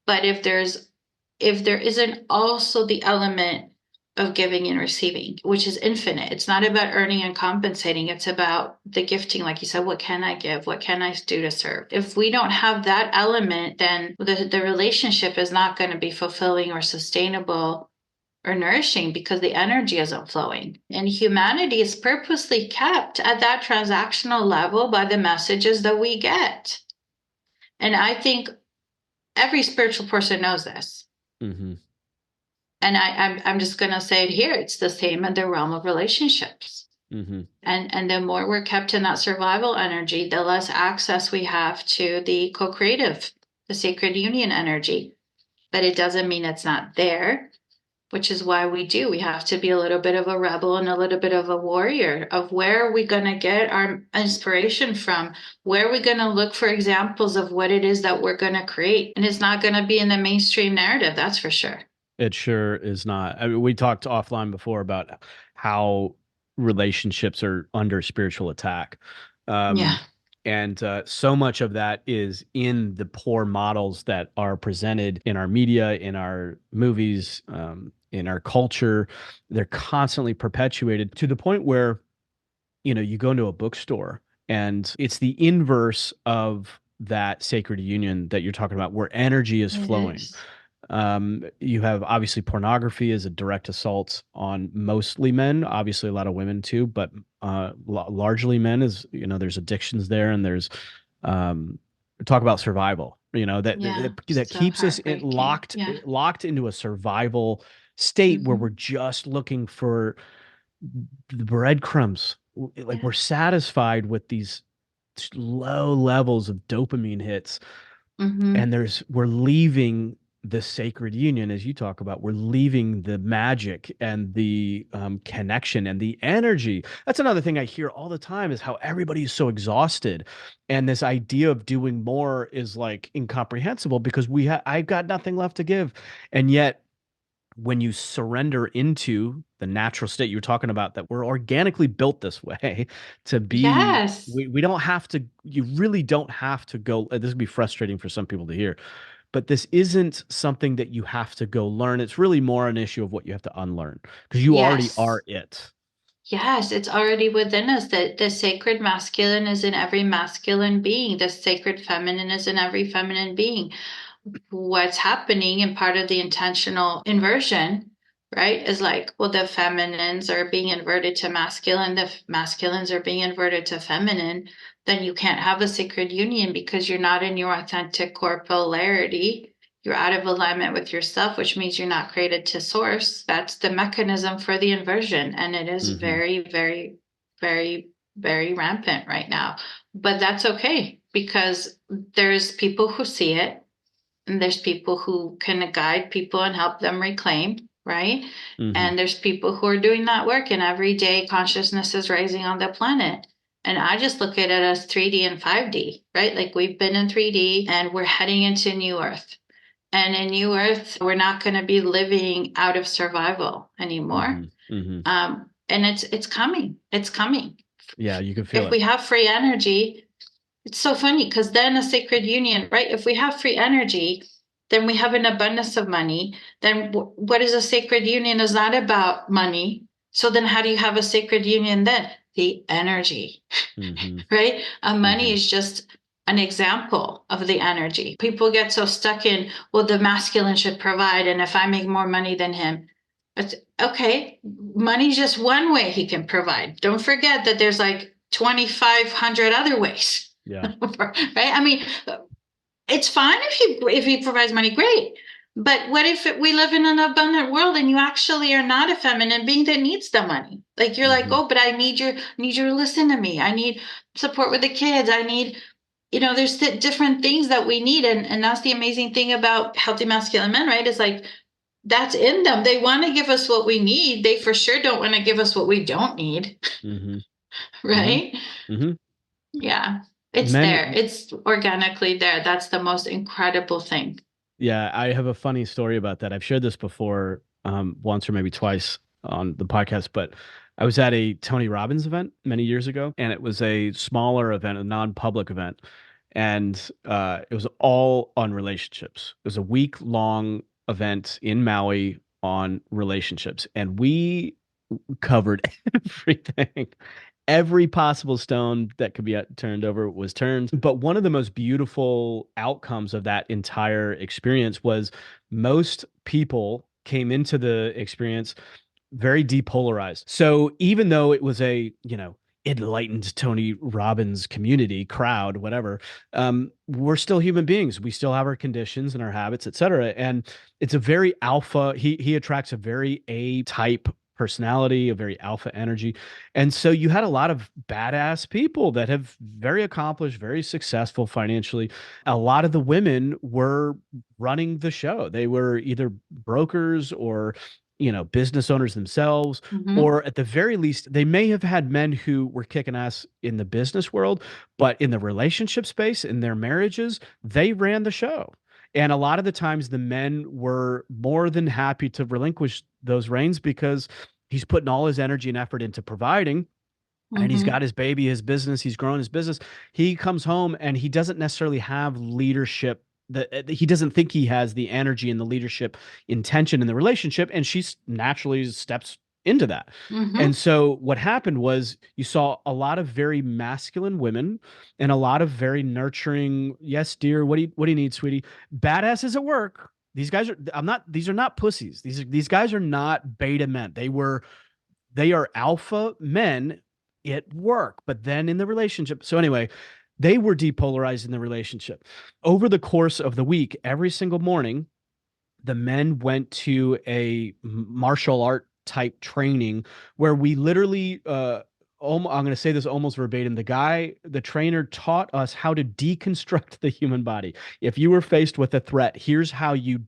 But if there isn't also the element of giving and receiving, which is infinite. It's not about earning and compensating. It's about the gifting. Like you said, what can I give? What can I do to serve? If we don't have that element, then the relationship is not going to be fulfilling or sustainable or nourishing because the energy isn't flowing. And humanity is purposely kept at that transactional level by the messages that we get. And I think every spiritual person knows this. Hmm. And I'm just gonna say it here. It's the same in the realm of relationships. Mm-hmm. And the more we're kept in that survival energy, the less access we have to the co-creative, the sacred union energy. But it doesn't mean it's not there, which is why we have to be a little bit of a rebel and a little bit of a warrior of where are we going to get our inspiration from? Where are we going to look for examples of what it is that we're going to create? And it's not going to be in the mainstream narrative, that's for sure. It sure is not. I mean, we talked offline before about how relationships are under spiritual attack. Yeah. Um, and so much of that is in the poor models that are presented in our media, in our movies, in our culture. They're constantly perpetuated to the point where, you go into a bookstore and it's the inverse of that sacred union that you're talking about, where energy is It flowing. is. You have obviously pornography is a direct assault on mostly men, obviously a lot of women too, but largely men is, there's addictions there and there's um, talk about survival, Yeah. that So keeps us heartbreaking. Yeah. locked into a survival state where we're Hmm. just looking for the breadcrumbs. Like Yeah. we're satisfied with these low levels of dopamine hits, and Hmm. we're leaving the sacred union, as you talk about. We're leaving the magic and the connection and the energy. That's another thing I hear all the time is how everybody's so exhausted, and this idea of doing more is like incomprehensible because I've got nothing left to give, and yet when you surrender into the natural state you were talking about, that we're organically built this way to be, Yes. we don't have to, you really don't have to go. This would be frustrating for some people to hear, but this isn't something that you have to go learn. It's really more an issue of what you have to unlearn because you already Yes. are it. Yes, it's already within us that the sacred masculine is in every masculine being. The sacred feminine is in every feminine being. What's happening and part of the intentional inversion, right, is like, well, the feminines are being inverted to masculine, the masculines are being inverted to feminine, then you can't have a sacred union because you're not in your authentic corporeality. You're out of alignment with yourself, which means you're not created to source. That's the mechanism for the inversion. And it is Mm-hmm. very, very, very, very rampant right now. But that's okay because there's people who see it and there's people who can guide people and help them reclaim, right? Mm-hmm. And there's people who are doing that work, and every day consciousness is rising on the planet. And I just look at it as 3D and 5D, right? Like we've been in 3D and we're heading into New Earth. And in New Earth, we're not going to be living out of survival Mm-hmm. anymore. Mm-hmm. And it's coming. It's coming. Yeah, you can feel If it. we have free energy, it's so funny because then a sacred union, right? If we have free energy, then we have an abundance of money. Then what is a sacred union is not about money. So then how do you have a sacred union then? The energy, Mm-hmm. right? Money Mm-hmm. is just an example of the energy. People get so stuck in, well, the masculine should provide. And if I make more money than him, it's okay. Money's just one way he can provide. Don't forget that there's like 2,500 other ways. Yeah. Right? I mean, it's fine if he provides money, great. But what if we live in an abundant world and you actually are not a feminine being that needs the money? Like you're like, Mm-hmm. oh, but I need you to listen to me. I need support with the kids. I need, there's different things that we need, and that's the amazing thing about healthy masculine men, right? Is like that's in them. They want to give us what we need. They for sure don't want to give us what we don't need, Mm-hmm. Mm-hmm. right? Mm-hmm. Yeah, it's there. Men, It's organically there. That's the most incredible thing. yeah, I have a funny story about that. I've shared this before, once or maybe twice on the podcast, but I was at a Tony Robbins event many years ago, and it was a smaller event, a non-public event, and it was all on relationships. It was a week-long event in Maui on relationships, and we covered everything. Every possible stone that could be turned over was turned. But one of the most beautiful outcomes of that entire experience was most people came into the experience very depolarized. So even though it was a, enlightened Tony Robbins community, crowd, whatever, we're still human beings. We still have our conditions and our habits, et cetera. And it's a very alpha. He attracts a very A type personality, a very alpha energy. And so you had a lot of badass people that have very accomplished, very successful financially. A lot of the women were running the show. They were either brokers or, business owners themselves, Mm-hmm. or at the very least, they may have had men who were kicking ass in the business world, but in the relationship space, in their marriages, they ran the show. And a lot of the times the men were more than happy to relinquish those reins because he's putting all his energy and effort into providing, and he's Mm-hmm. got his baby, his business, he's grown his business. He comes home and he doesn't necessarily have leadership, that he doesn't think he has the energy and the leadership intention in the relationship, and she naturally steps into that. And Mm-hmm. so what happened was you saw a lot of very masculine women and a lot of very nurturing, yes dear, what do you need, sweetie, badasses at work. These are not pussies. These guys are not beta men. They are alpha men at work, but then in the relationship. So anyway, they were depolarized in the relationship. Over the course of the week, every single morning, the men went to a martial art type training where we literally I'm going to say this almost verbatim. The trainer taught us how to deconstruct the human body. If you were faced with a threat, here's how you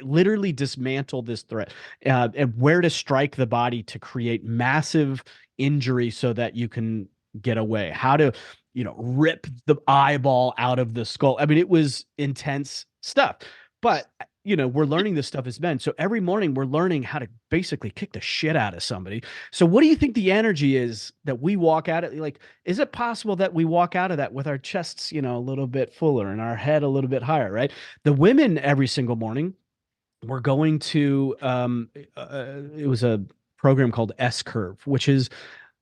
literally dismantle this threat, and where to strike the body to create massive injury so that you can get away. How to, rip the eyeball out of the skull. I mean, it was intense stuff. But we're learning this stuff as men. So every morning we're learning how to basically kick the shit out of somebody. So what do you think the energy is that we walk out of? Like, is it possible that we walk out of that with our chests, a little bit fuller and our head a little bit higher, right? The women every single morning were going to, it was a program called S Curve, which is,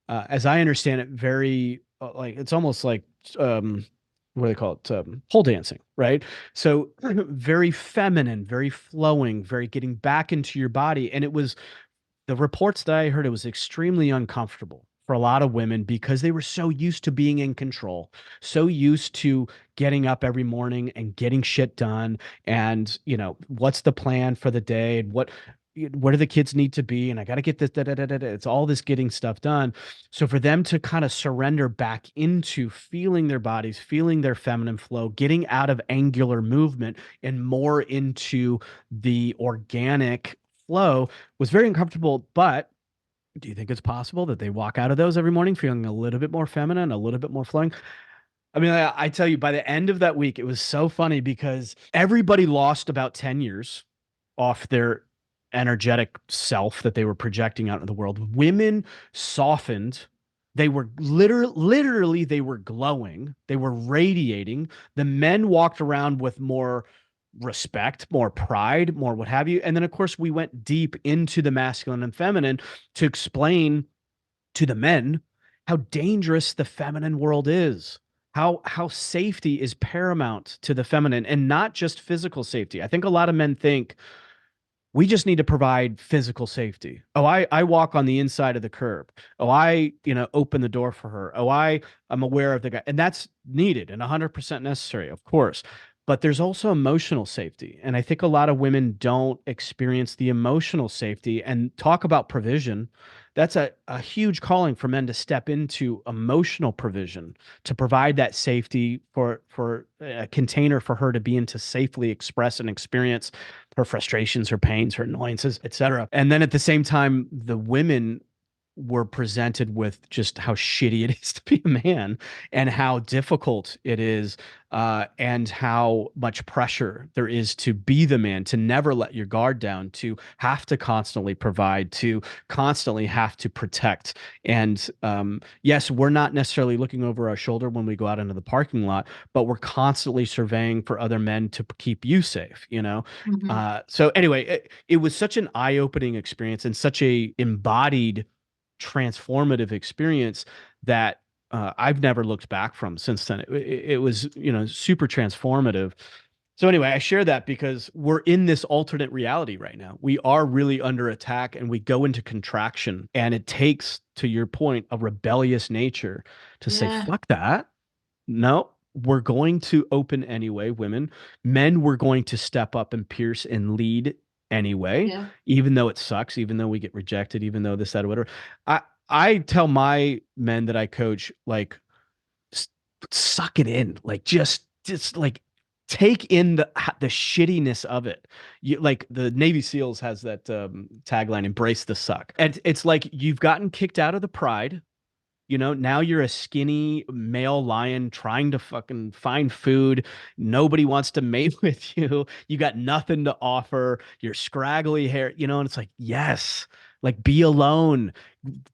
as I understand it, very like it's almost like what do they call it? Pole dancing, right? So very feminine, very flowing, very getting back into your body. And it was the reports that I heard, it was extremely uncomfortable for a lot of women because they were so used to being in control, so used to getting up every morning and getting shit done. And, what's the plan for the day and what do the kids need to be? And I got to get this, da, da, da, da, da. It's all this getting stuff done. So for them to kind of surrender back into feeling their bodies, feeling their feminine flow, getting out of angular movement and more into the organic flow was very uncomfortable. But do you think it's possible that they walk out of those every morning feeling a little bit more feminine, a little bit more flowing? I mean, I tell you, by the end of that week, it was so funny because everybody lost about 10 years off their energetic self that they were projecting out in the world. Women softened. They were literally, they were glowing. They were radiating. The men walked around with more respect, more pride, more what have you. And then, of course, we went deep into the masculine and feminine to explain to the men how dangerous the feminine world is, how safety is paramount to the feminine, and not just physical safety. I think a lot of men think we just need to provide physical safety. Oh, I walk on the inside of the curb. Oh, I, open the door for her. Oh, I'm aware of the guy. And that's needed and 100% necessary, of course. But there's also emotional safety. And I think a lot of women don't experience the emotional safety, and talk about provision. That's a huge calling for men to step into emotional provision, to provide that safety for a container for her to be in, to safely express and experience her frustrations, her pains, her annoyances, etc. And then at the same time, the women were presented with just how shitty it is to be a man, and how difficult it is, and how much pressure there is to be the man, to never let your guard down, to have to constantly provide, to constantly have to protect. And yes, we're not necessarily looking over our shoulder when we go out into the parking lot, but we're constantly surveying for other men to keep you safe. Mm-hmm. So anyway, it was such an eye-opening experience and such a embodied transformative experience that I've never looked back from since then. It was, super transformative. So anyway, I share that because we're in this alternate reality right now. We are really under attack, and we go into contraction, and it takes, to your point, a rebellious nature to say, Yeah. fuck that. No, we're going to open anyway, women. Men, we're going to step up and pierce and lead anyway, Yeah. even though it sucks, even though we get rejected, even though this, that, or whatever. I tell my men that I coach, like, suck it in, like, just like take in the shittiness of it. You, like, the Navy SEALs has that tagline, embrace the suck. And it's like you've gotten kicked out of the pride. Now you're a skinny male lion trying to fucking find food. Nobody wants to mate with you. You got nothing to offer. You're scraggly hair, and it's like, yes, like, be alone,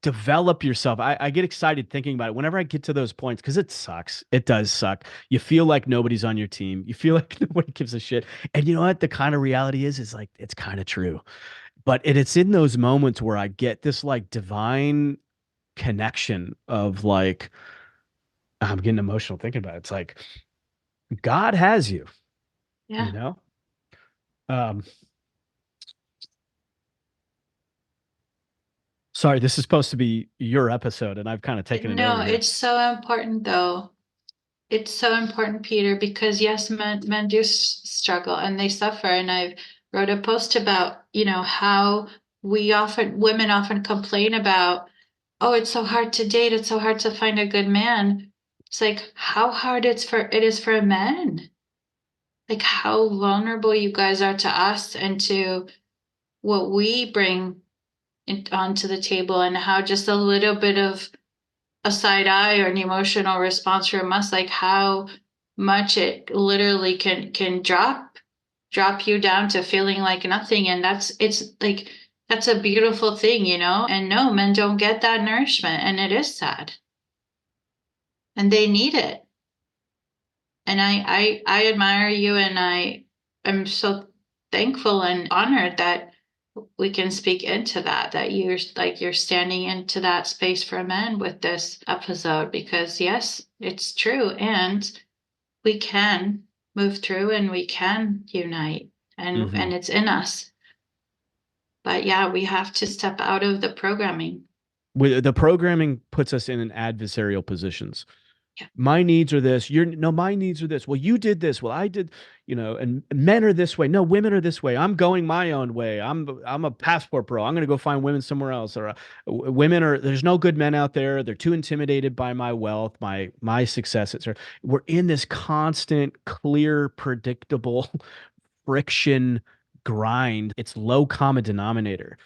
develop yourself. I get excited thinking about it whenever I get to those points, because it sucks. It does suck. You feel like nobody's on your team. You feel like nobody gives a shit. And you know what? The kind of reality is like, it's kind of true. But it's in those moments where I get this like divine connection of like, I'm getting emotional thinking about it. It's like God has you, you Yeah. know? Um, Sorry, this is supposed to be your episode, and I've kind of taken it No, over here. it's so important though. It's so important, Peter, because yes, men do struggle and they suffer. And I wrote a post about, how women often complain about, oh, it's so hard to date, it's so hard to find a good man. It's like how hard it is for men. Like how vulnerable you guys are to us and to what we bring onto the table, and how just a little bit of a side eye or an emotional response from us, like how much it literally can drop you down to feeling like nothing. And it's like that's a beautiful thing, and no, men don't get that nourishment, and it is sad, and they need it. And I admire you, and I am so thankful and honored that we can speak into that you're standing into that space for men with this episode, because yes, it's true, and we can move through and we can unite, Hmm. and it's in us. But yeah, we have to step out of the programming. The programming puts us in an adversarial positions. Yeah. My needs are this. You're no, my needs are this. Well, you did this. Well, I did, and men are this way. No, women are this way. I'm going my own way. I'm a passport bro. I'm going to go find women somewhere else. Or women are, there's no good men out there. They're too intimidated by my wealth, my success, etc. We're in this constant, clear, predictable friction grind. It's low common denominator.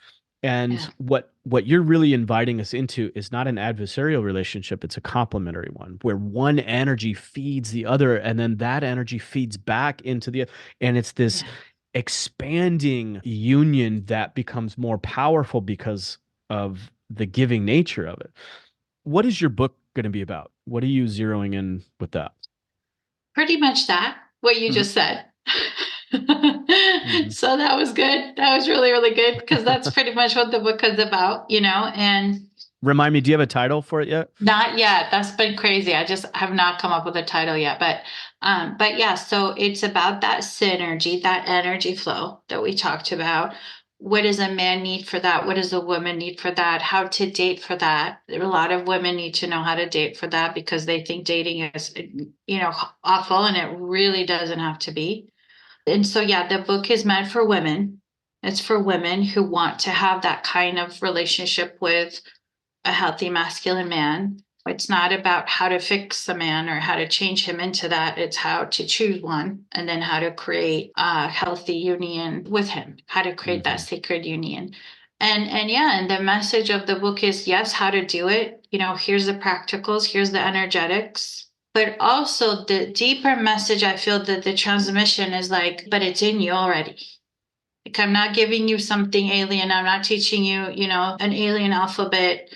And Yeah. what you're really inviting us into is not an adversarial relationship, it's a complementary one where one energy feeds the other, and then that energy feeds back into the, and it's this Yeah. expanding union that becomes more powerful because of the giving nature of it. What is your book going to be about? What are you zeroing in with that? Pretty much that, what you Mhm. just said. Mhm. So that was good. That was really, really good, because that's pretty much what the book is about, and Remind me, do you have a title for it yet? not yet. That's been crazy. I just have not come up with a title yet. But yeah, so it's about that synergy, that energy flow that we talked about. What does a man need for that? What does a woman need for that? How to date for that? A lot of women need to know how to date for that, because they think dating is, awful, and it really doesn't have to be. And so, yeah, the book is meant for women. It's for women who want to have that kind of relationship with a healthy masculine man. It's not about how to fix a man or how to change him into that. It's how to choose one, and then how to create a healthy union with him, how to create that Hmm. sacred union. And yeah, and the message of the book is yes, how to do it. Here's the practicals, here's the energetics. But also the deeper message, I feel that the transmission is like, but it's in you already. Like, I'm not giving you something alien. I'm not teaching you, an alien alphabet.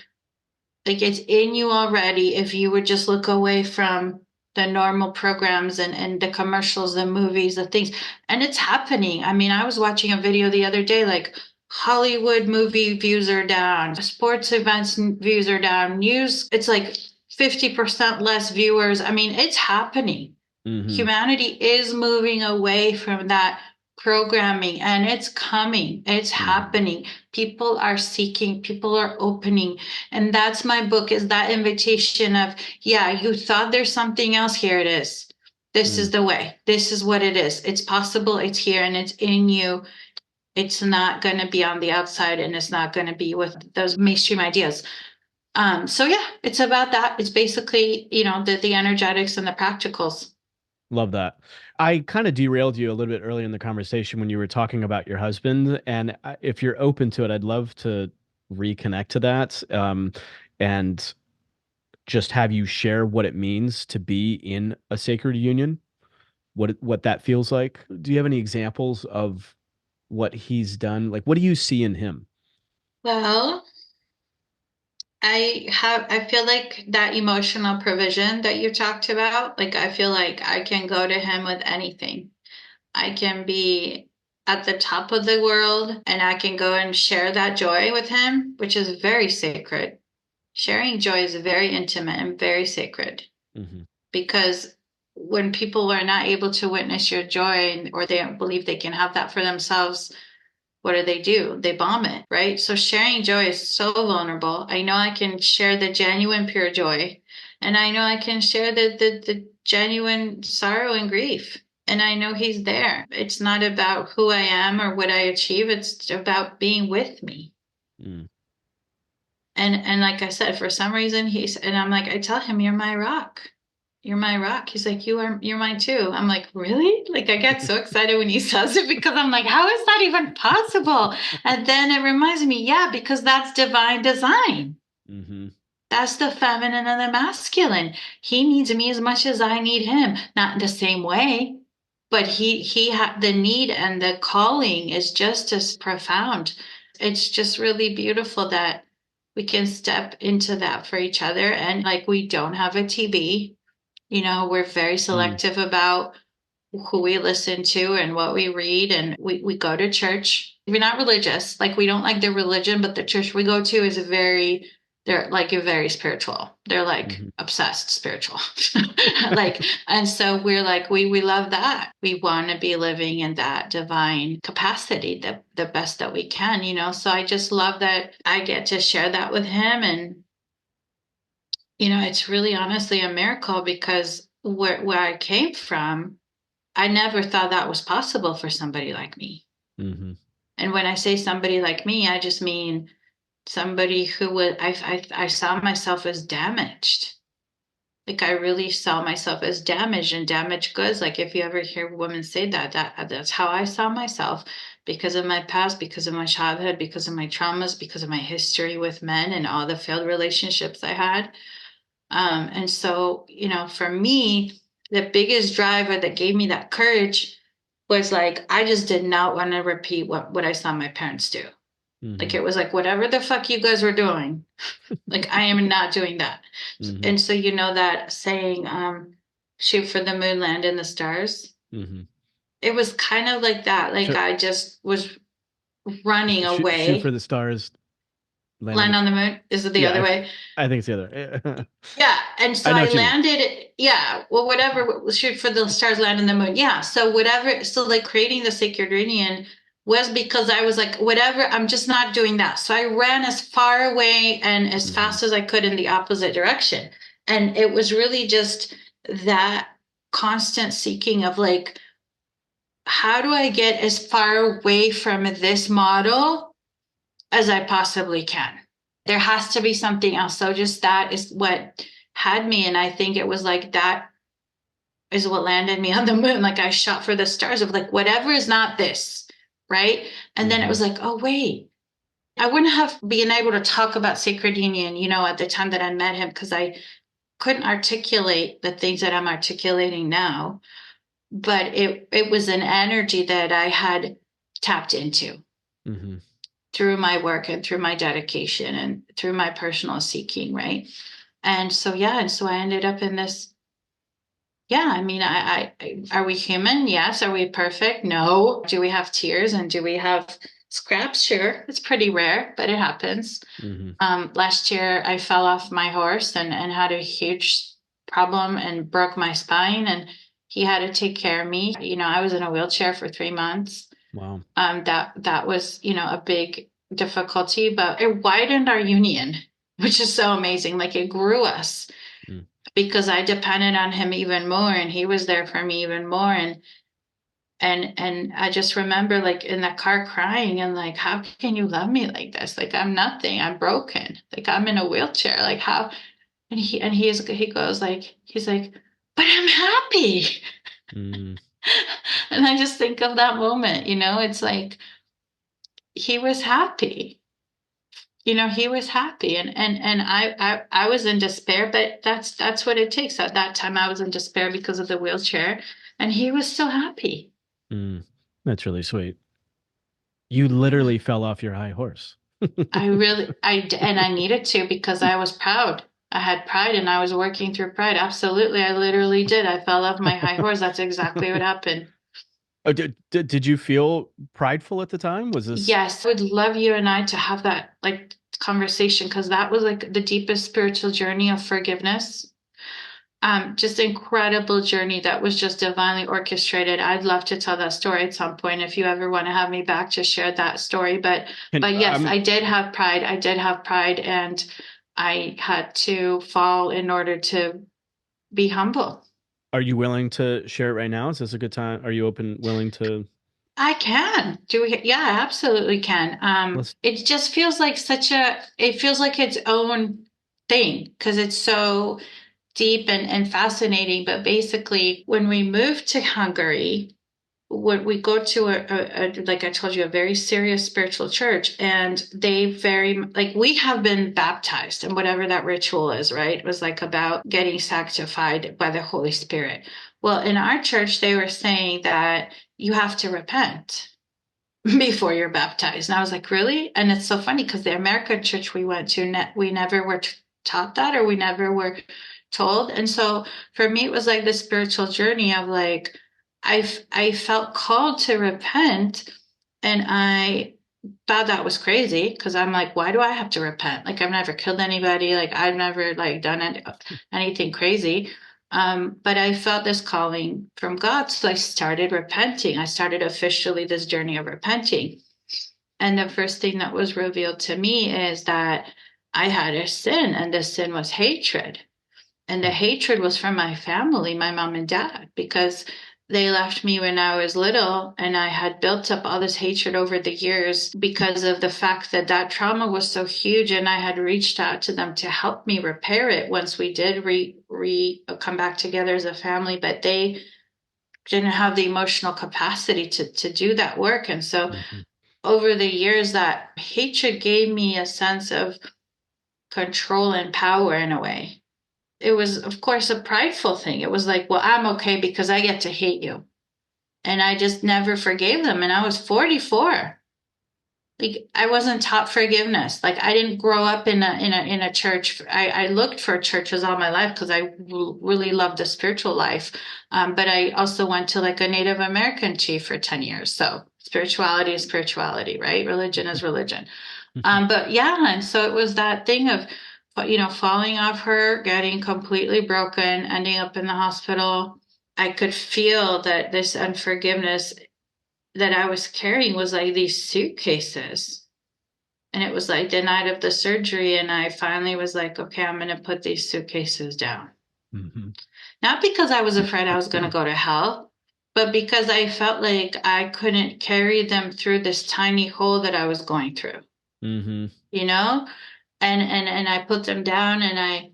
Like, it's in you already if you would just look away from the normal programs and the commercials, the movies, the things. And it's happening. I mean, I was watching a video the other day, like Hollywood movie views are down, sports events views are down, news, it's like 50% less viewers. I mean, it's happening. Hmm. Humanity is moving away from that programming, and it's coming, it's Hmm. happening. People are seeking, people are opening. And that's my book, is that invitation of, yeah, you thought there's something else, here it is. This is the way, this is what it is. It's possible, it's here, and it's in you. It's not going to be on the outside, and it's not going to be with those mainstream ideas. So yeah, it's about that. It's basically, the energetics and the practicals. Love that. I kind of derailed you a little bit earlier in the conversation when you were talking about your husband. And if you're open to it, I'd love to reconnect to that, and just have you share what it means to be in a sacred union, what that feels like. Do you have any examples of what he's done? Like, what do you see in him? Well, I feel like that emotional provision that you talked about, like I feel like I can go to him with anything. I can be at the top of the world and I can go and share that joy with him, which is very sacred. Sharing joy is very intimate and very sacred, Hmm. because when people are not able to witness your joy, or they don't believe they can have that for themselves, what do? They bomb it, right? So sharing joy is so vulnerable. I know I can share the genuine pure joy, and I know I can share the genuine sorrow and grief. And I know he's there. It's not about who I am or what I achieve. It's about being with me. Mm. And like I said, for some reason and I'm like, I tell him, you're my rock. You're my rock. He's like, you're mine too. I'm like, really? Like I get so excited when he says it, because I'm like, how is that even possible? And then it reminds me, yeah, because that's divine design. Hmm. That's the feminine and the masculine. He needs me as much as I need him. Not in the same way, but the need and the calling is just as profound. It's just really beautiful that we can step into that for each other. And like, we don't have a TB. We're very Mm. selective about who we listen to and what we read, and we go to church. We're not religious, like we don't like the religion, but the church we go to is they're like very spiritual. They're like Hmm. obsessed spiritual. Like, and so we're like, we love that. We want to be living in that divine capacity, the best that we can. So I just love that I get to share that with him. And it's really honestly a miracle, because where I came from, I never thought that was possible for somebody like me. Hmm. And when I say somebody like me, I just mean somebody who would, I saw myself as damaged. Like I really saw myself as damaged and damaged goods. Like if you ever hear women say that's how I saw myself, because of my past, because of my childhood, because of my traumas, because of my history with men and all the failed relationships I had. And so, for me, the biggest driver that gave me that courage was like, I just did not want to repeat what I saw my parents do. Like, Hmm. it was like, whatever the fuck you guys were doing, like, I am not doing that. Hmm. And so, that saying, shoot for the moon, land in the stars. Hmm. It was kind of like that. Like, So, I just was running shoot for away. the stars, land on Land the. on the moon. Is it the Yeah, other way? I think it's the other. Yeah, and so I know I what you mean. landed, yeah, well, whatever, shoot for the stars, land in the moon. Yeah, so whatever, so like creating the sacred union was because I was like, whatever, I'm just not doing that. So I ran as far away and as Hmm. fast as I could in the opposite direction. And it was really just that constant seeking of like, how do I get as far away from this model as I possibly can? There has to be something else. So just that is what had me. And I think it was like that is what landed me on the moon. Like I shot for the stars of like, whatever is not this. Right. And then it Hmm. was like, oh, wait, I wouldn't have been able to talk about sacred union, at the time that I met him, because I couldn't articulate the things that I'm articulating now. But it was an energy that I had tapped into Hmm. through my work and through my dedication and through my personal seeking, right? And so yeah, and so I ended up in this. Yeah, I mean, are we human? Yes. Are we perfect? No. Do we have tears and do we have scraps? Sure, it's pretty rare, but it happens. Hmm. Last year I fell off my horse and had a huge problem and broke my spine, and he had to take care of me. I was in a wheelchair for 3 months. Wow. That was, a big difficulty, but it widened our union, which is so amazing. Like it grew us, Mm. because I depended on him even more, and he was there for me even more. And I just remember like in that car crying and like, how can you love me like this? Like I'm nothing. I'm broken. Like I'm in a wheelchair. Like how? He goes like he's like, but I'm happy. Mm, And I just think of that moment, it's like he was happy. He was happy, and I was in despair, but that's what it takes. At that time I was in despair because of the wheelchair, and he was still happy. mm. That's really sweet. You literally fell off your high horse. And I needed to because I was proud. I had pride and I was working through pride. Absolutely. I literally did. I fell off my high horse. That's exactly what happened. Oh, did you feel prideful at the time? Was this? Yes, I would love you and I to have that like conversation because that was like the deepest spiritual journey of forgiveness. Just incredible journey that was just divinely orchestrated. I'd love to tell that story at some point if you ever want to have me back to share that story. But Can yes, I did have pride. I did have pride, and I had to fall in order to be humble. Are you willing to share it right now? Is this a good time? Are you willing to? I can do it. Yeah, I absolutely can. Let's. It just feels like it feels like its own thing because it's so deep and fascinating. But basically, when we moved to Hungary, when we go to like I told you, a very serious spiritual church, and they very like we have been baptized and whatever that ritual is, right? It was like about getting sanctified by the Holy Spirit. Well, in our church, they were saying that you have to repent before you're baptized. And I was like, really? And it's so funny because the American church we went to, we never were taught that, or we never were told. And so for me, it was like the spiritual journey of like, I felt called to repent, and I thought that was crazy because I'm like, why do I have to repent? Like I've never killed anybody. Like I've never like done anything crazy. But I felt this calling from God. So I started repenting. I started officially this journey of repenting. And the first thing that was revealed to me is that I had a sin, and the sin was hatred. And the hatred was from my family, my mom and dad, because they left me when I was little, and I had built up all this hatred over the years because of the fact that that trauma was so huge, and I had reached out to them to help me repair it once we did come back together as a family, but they didn't have the emotional capacity to do that work. And so Mhm. over the years, that hatred gave me a sense of control and power in a way. It was, of course, a prideful thing. It was like, well, I'm okay because I get to hate you. And I just never forgave them. And I was 44. Like I wasn't taught forgiveness. Like I didn't grow up in a church. I looked for churches all my life because I really loved the spiritual life. But I also went to like a Native American chief for 10 years. So spirituality is spirituality, right? Religion is religion. But yeah, and so it was that thing of, falling off her, getting completely broken, ending up in the hospital. I could feel that this unforgiveness that I was carrying was like these suitcases. And it was like the night of the surgery. And I finally was like, okay, I'm going to put these suitcases down. Mhm. Not because I was afraid I was going to go to hell, but because I felt like I couldn't carry them through this tiny hole that I was going through, Mhm. you know? And I put them down, and I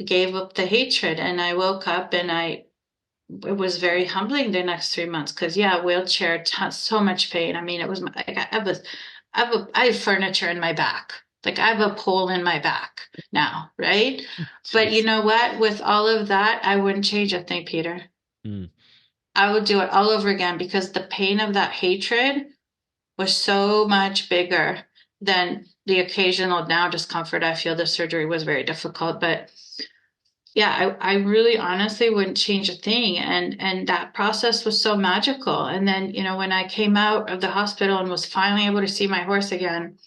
gave up the hatred, and I woke up, and it was very humbling the next 3 months because yeah, wheelchair, so much pain. I mean, it was like I have furniture in my back. Like I have a pole in my back now, right? But you Jeez. know what? With all of that, I wouldn't change a thing, Peter. Mm. I would do it all over again because the pain of that hatred was so much bigger than the occasional now discomfort. I feel the surgery was very difficult, but yeah, I really honestly wouldn't change a thing. And that process was so magical. And then, when I came out of the hospital and was finally able to see my horse again,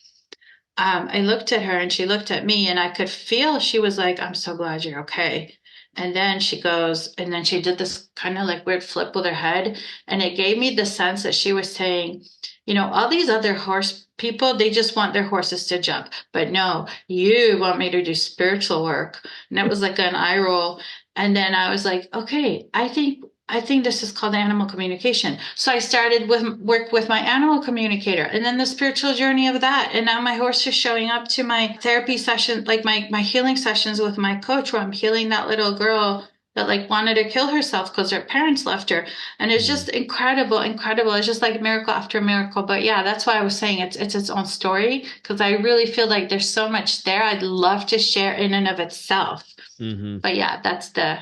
I looked at her and she looked at me, and I could feel she was like, I'm so glad you're okay. And then she goes, and then she did this kind of like weird flip with her head. And it gave me the sense that she was saying, all these other horse people, they just want their horses to jump. But no, you want me to do spiritual work. And it was like an eye roll. And then I was like, okay, I think I think this is called animal communication. So I started with work with my animal communicator and then the spiritual journey of that. And now my horse is showing up to my therapy session, like my healing sessions with my coach where I'm healing that little girl that like wanted to kill herself because her parents left her. And it's Mm. just incredible, incredible. It's just like miracle after miracle. But yeah, that's why I was saying it's its own story because I really feel like there's so much there I'd love to share in and of itself. Hmm. But yeah, that's the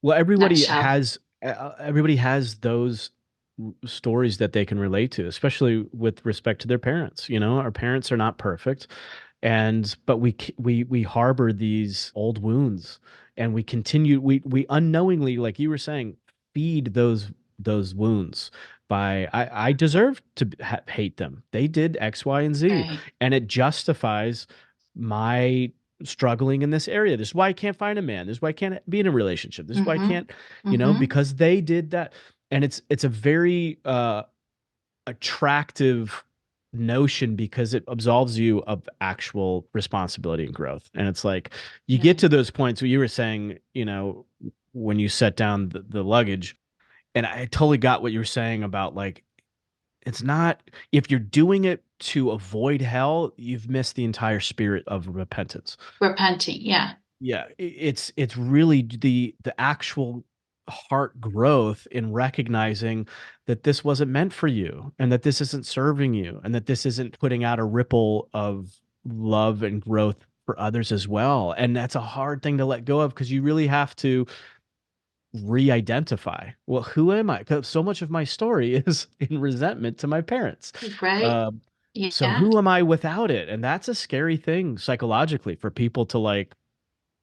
Well, nutshell. everybody has those stories that they can relate to, especially with respect to their parents. You know, our parents are not perfect, and but we harbor these old wounds, and we continue we unknowingly, like you were saying, feed those wounds by I deserve to hate them. They did X, Y, and Z, Right. and it justifies my struggling in this area. This is why I can't find a man. This is why I can't be in a relationship. This is why I Mm-hmm. can't, Mm-hmm. because they did that. And it's a very attractive notion because it absolves you of actual responsibility and growth. And it's like you get Right. to those points where you were saying, when you set down the luggage, and I totally got what you were saying about like it's not if you're doing it to avoid hell, you've missed the entire spirit of repentance. Repenting. Yeah. Yeah, it's really the actual heart growth in recognizing that this wasn't meant for you and that this isn't serving you and that this isn't putting out a ripple of love and growth for others as well. And that's a hard thing to let go of because you really have to re-identify. Well, who am I? Because so much of my story is in resentment to my parents. Right. Um, so Yeah. who am I without it? And that's a scary thing psychologically for people to like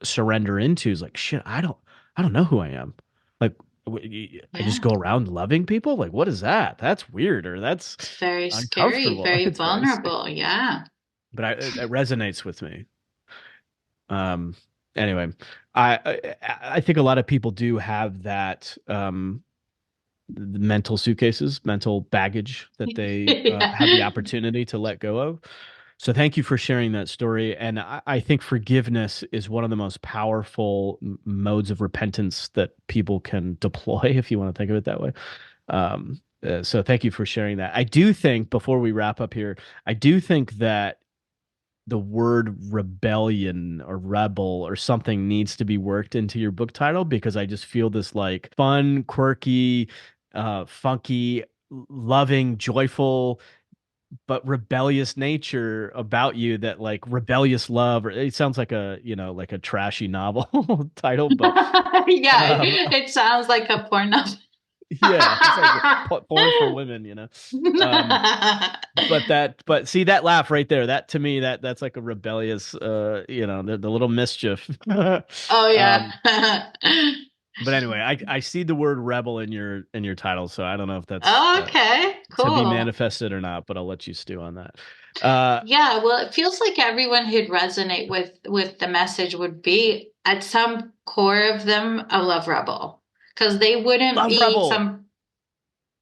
surrender into is like shit, I don't know who I am. Like I just Yeah. go around loving people? Like what is that? That's weird or that's It's very scary, uncomfortable. very It's very scary. vulnerable. Yeah. But it resonates with me. Um anyway, I think a lot of people do have that the mental suitcases, mental baggage that they have the Yeah. opportunity to let go of. So thank you for sharing that story. And I think forgiveness is one of the most powerful modes of repentance that people can deploy, if you want to think of it that way. So thank you for sharing that. I do think, before we wrap up here, I do think that the word rebellion or rebel or something needs to be worked into your book title because I just feel this like fun, quirky, funky, loving, joyful but rebellious nature about you that like rebellious love or it sounds like a like a trashy novel title but Yeah. um It sounds like a porno. yeah it's like porn for women but see that laugh right there that to me that's like a rebellious the little mischief Oh yeah. um but anyway I see the word rebel in your title so I don't know if that's Okay. to be Cool. manifested or not but I'll let you stew on that. uh Yeah, well, it feels like everyone who'd resonate with the message would be at some core of them a love rebel because they wouldn't Love be Rebel. some.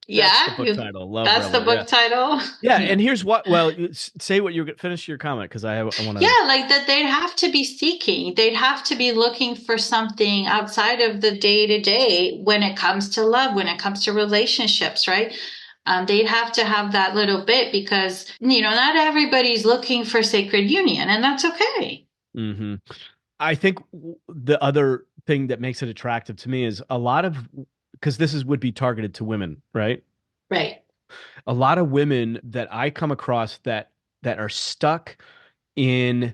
That's the Yeah, book title. Love that's the Rebel. Yeah. book title. Yeah. And here's what, well, say what you're finish your comment because I want to. Yeah, like that they'd have to be seeking. They'd have to be looking for something outside of the day to day when it comes to love, when it comes to relationships, right? They'd have to have that little bit because, not everybody's looking for sacred union, and that's okay. Hmm. I think the other thing that makes it attractive to me is a lot of, because this is would be targeted to women, right? Right. A lot of women that I come across that are stuck in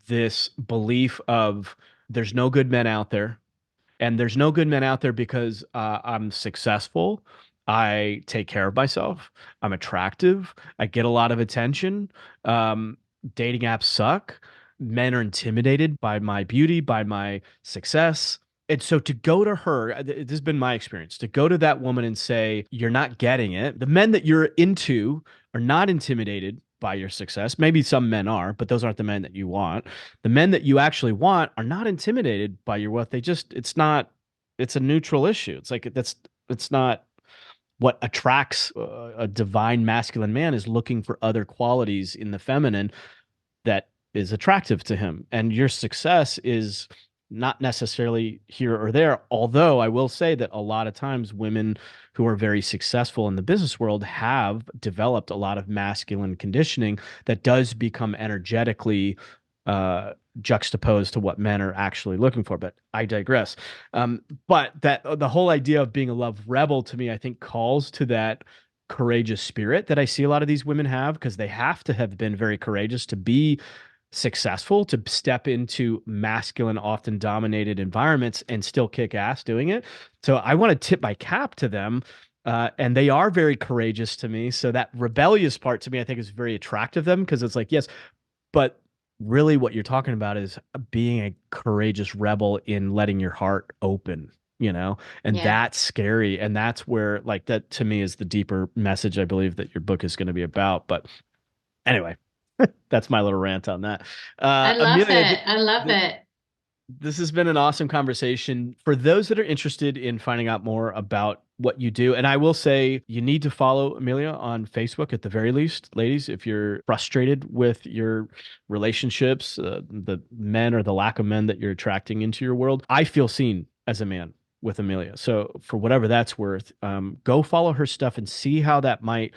this belief of there's no good men out there. And there's no good men out there because I'm successful. I take care of myself. I'm attractive. I get a lot of attention. Um, Dating apps suck. Men are intimidated by my beauty, by my success. And so to go to her, this has been my experience, to go to that woman and say, you're not getting it. The men that you're into are not intimidated by your success. Maybe some men are, but those aren't the men that you want. The men that you actually want are not intimidated by your wealth. It's not, it's a neutral issue. It's like, it's not what attracts a divine masculine man is looking for other qualities in the feminine that is attractive to him. And your success is not necessarily here or there. Although I will say that a lot of times women who are very successful in the business world have developed a lot of masculine conditioning that does become energetically uh, juxtaposed to what men are actually looking for. But I digress. But that the whole idea of being a love rebel to me, I think, calls to that courageous spirit that I see a lot of these women have, because they have to have been very courageous to be successful, to step into masculine, often dominated environments and still kick ass doing it. So I want to tip my cap to them. And they are very courageous to me. So that rebellious part to me, I think, is very attractive to them, because it's like, yes, but really what you're talking about is being a courageous rebel in letting your heart open, and Yeah. that's scary. And that's where, like, that to me is the deeper message I believe that your book is going to be about. But anyway, that's my little rant on that. I love Amelia, it. I love it. this has been an awesome conversation. For those that are interested in finding out more about what you do, and I will say you need to follow Amelia on Facebook at the very least, ladies, if you're frustrated with your relationships, the men or the lack of men that you're attracting into your world. I feel seen as a man with Amelia. So for whatever that's worth, go follow her stuff and see how that might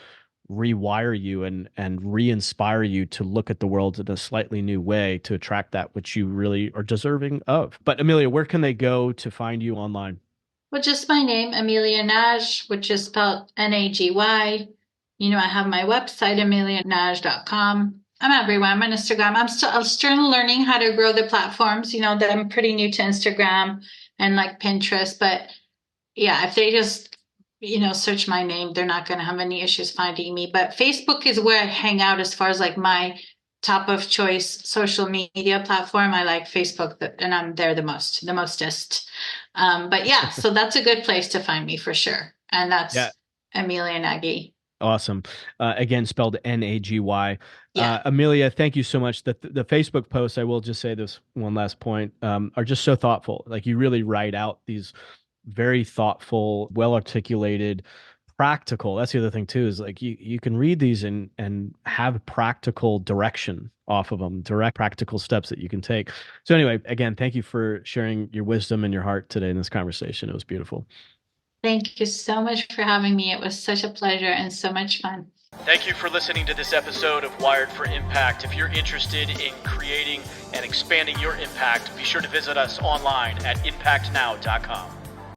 rewire you and re-inspire you to look at the world in a slightly new way to attract that which you really are deserving of. But Amelia, where can they go to find you online? Well, just my name, Emilia Nagy, which is spelled Nagy. I have my website, emilianaj.com. I'm everywhere. I'm on Instagram. I'm still learning how to grow the platforms. That I'm pretty new to Instagram and like Pinterest. But yeah, if they just, search my name, they're not going to have any issues finding me. But Facebook is where I hang out as far as like my top of choice social media platform. I like Facebook, and I'm there the mostest. But yeah, so that's a good place to find me for sure. And Yeah. that's Emilia Nagy. Awesome. Again, spelled Nagy. Yeah. Amelia, thank you so much. The Facebook posts, I will just say this one last point, are just so thoughtful. Like, you really write out these very thoughtful, well articulated, practical. That's the other thing too, is like you can read these and have practical direction off of them, direct practical steps that you can take. So anyway, again, thank you for sharing your wisdom and your heart today in this conversation. It was beautiful. Thank you so much for having me. It was such a pleasure and so much fun. Thank you for listening to this episode of Wired for Impact. If you're interested in creating and expanding your impact, be sure to visit us online at impactnow.com.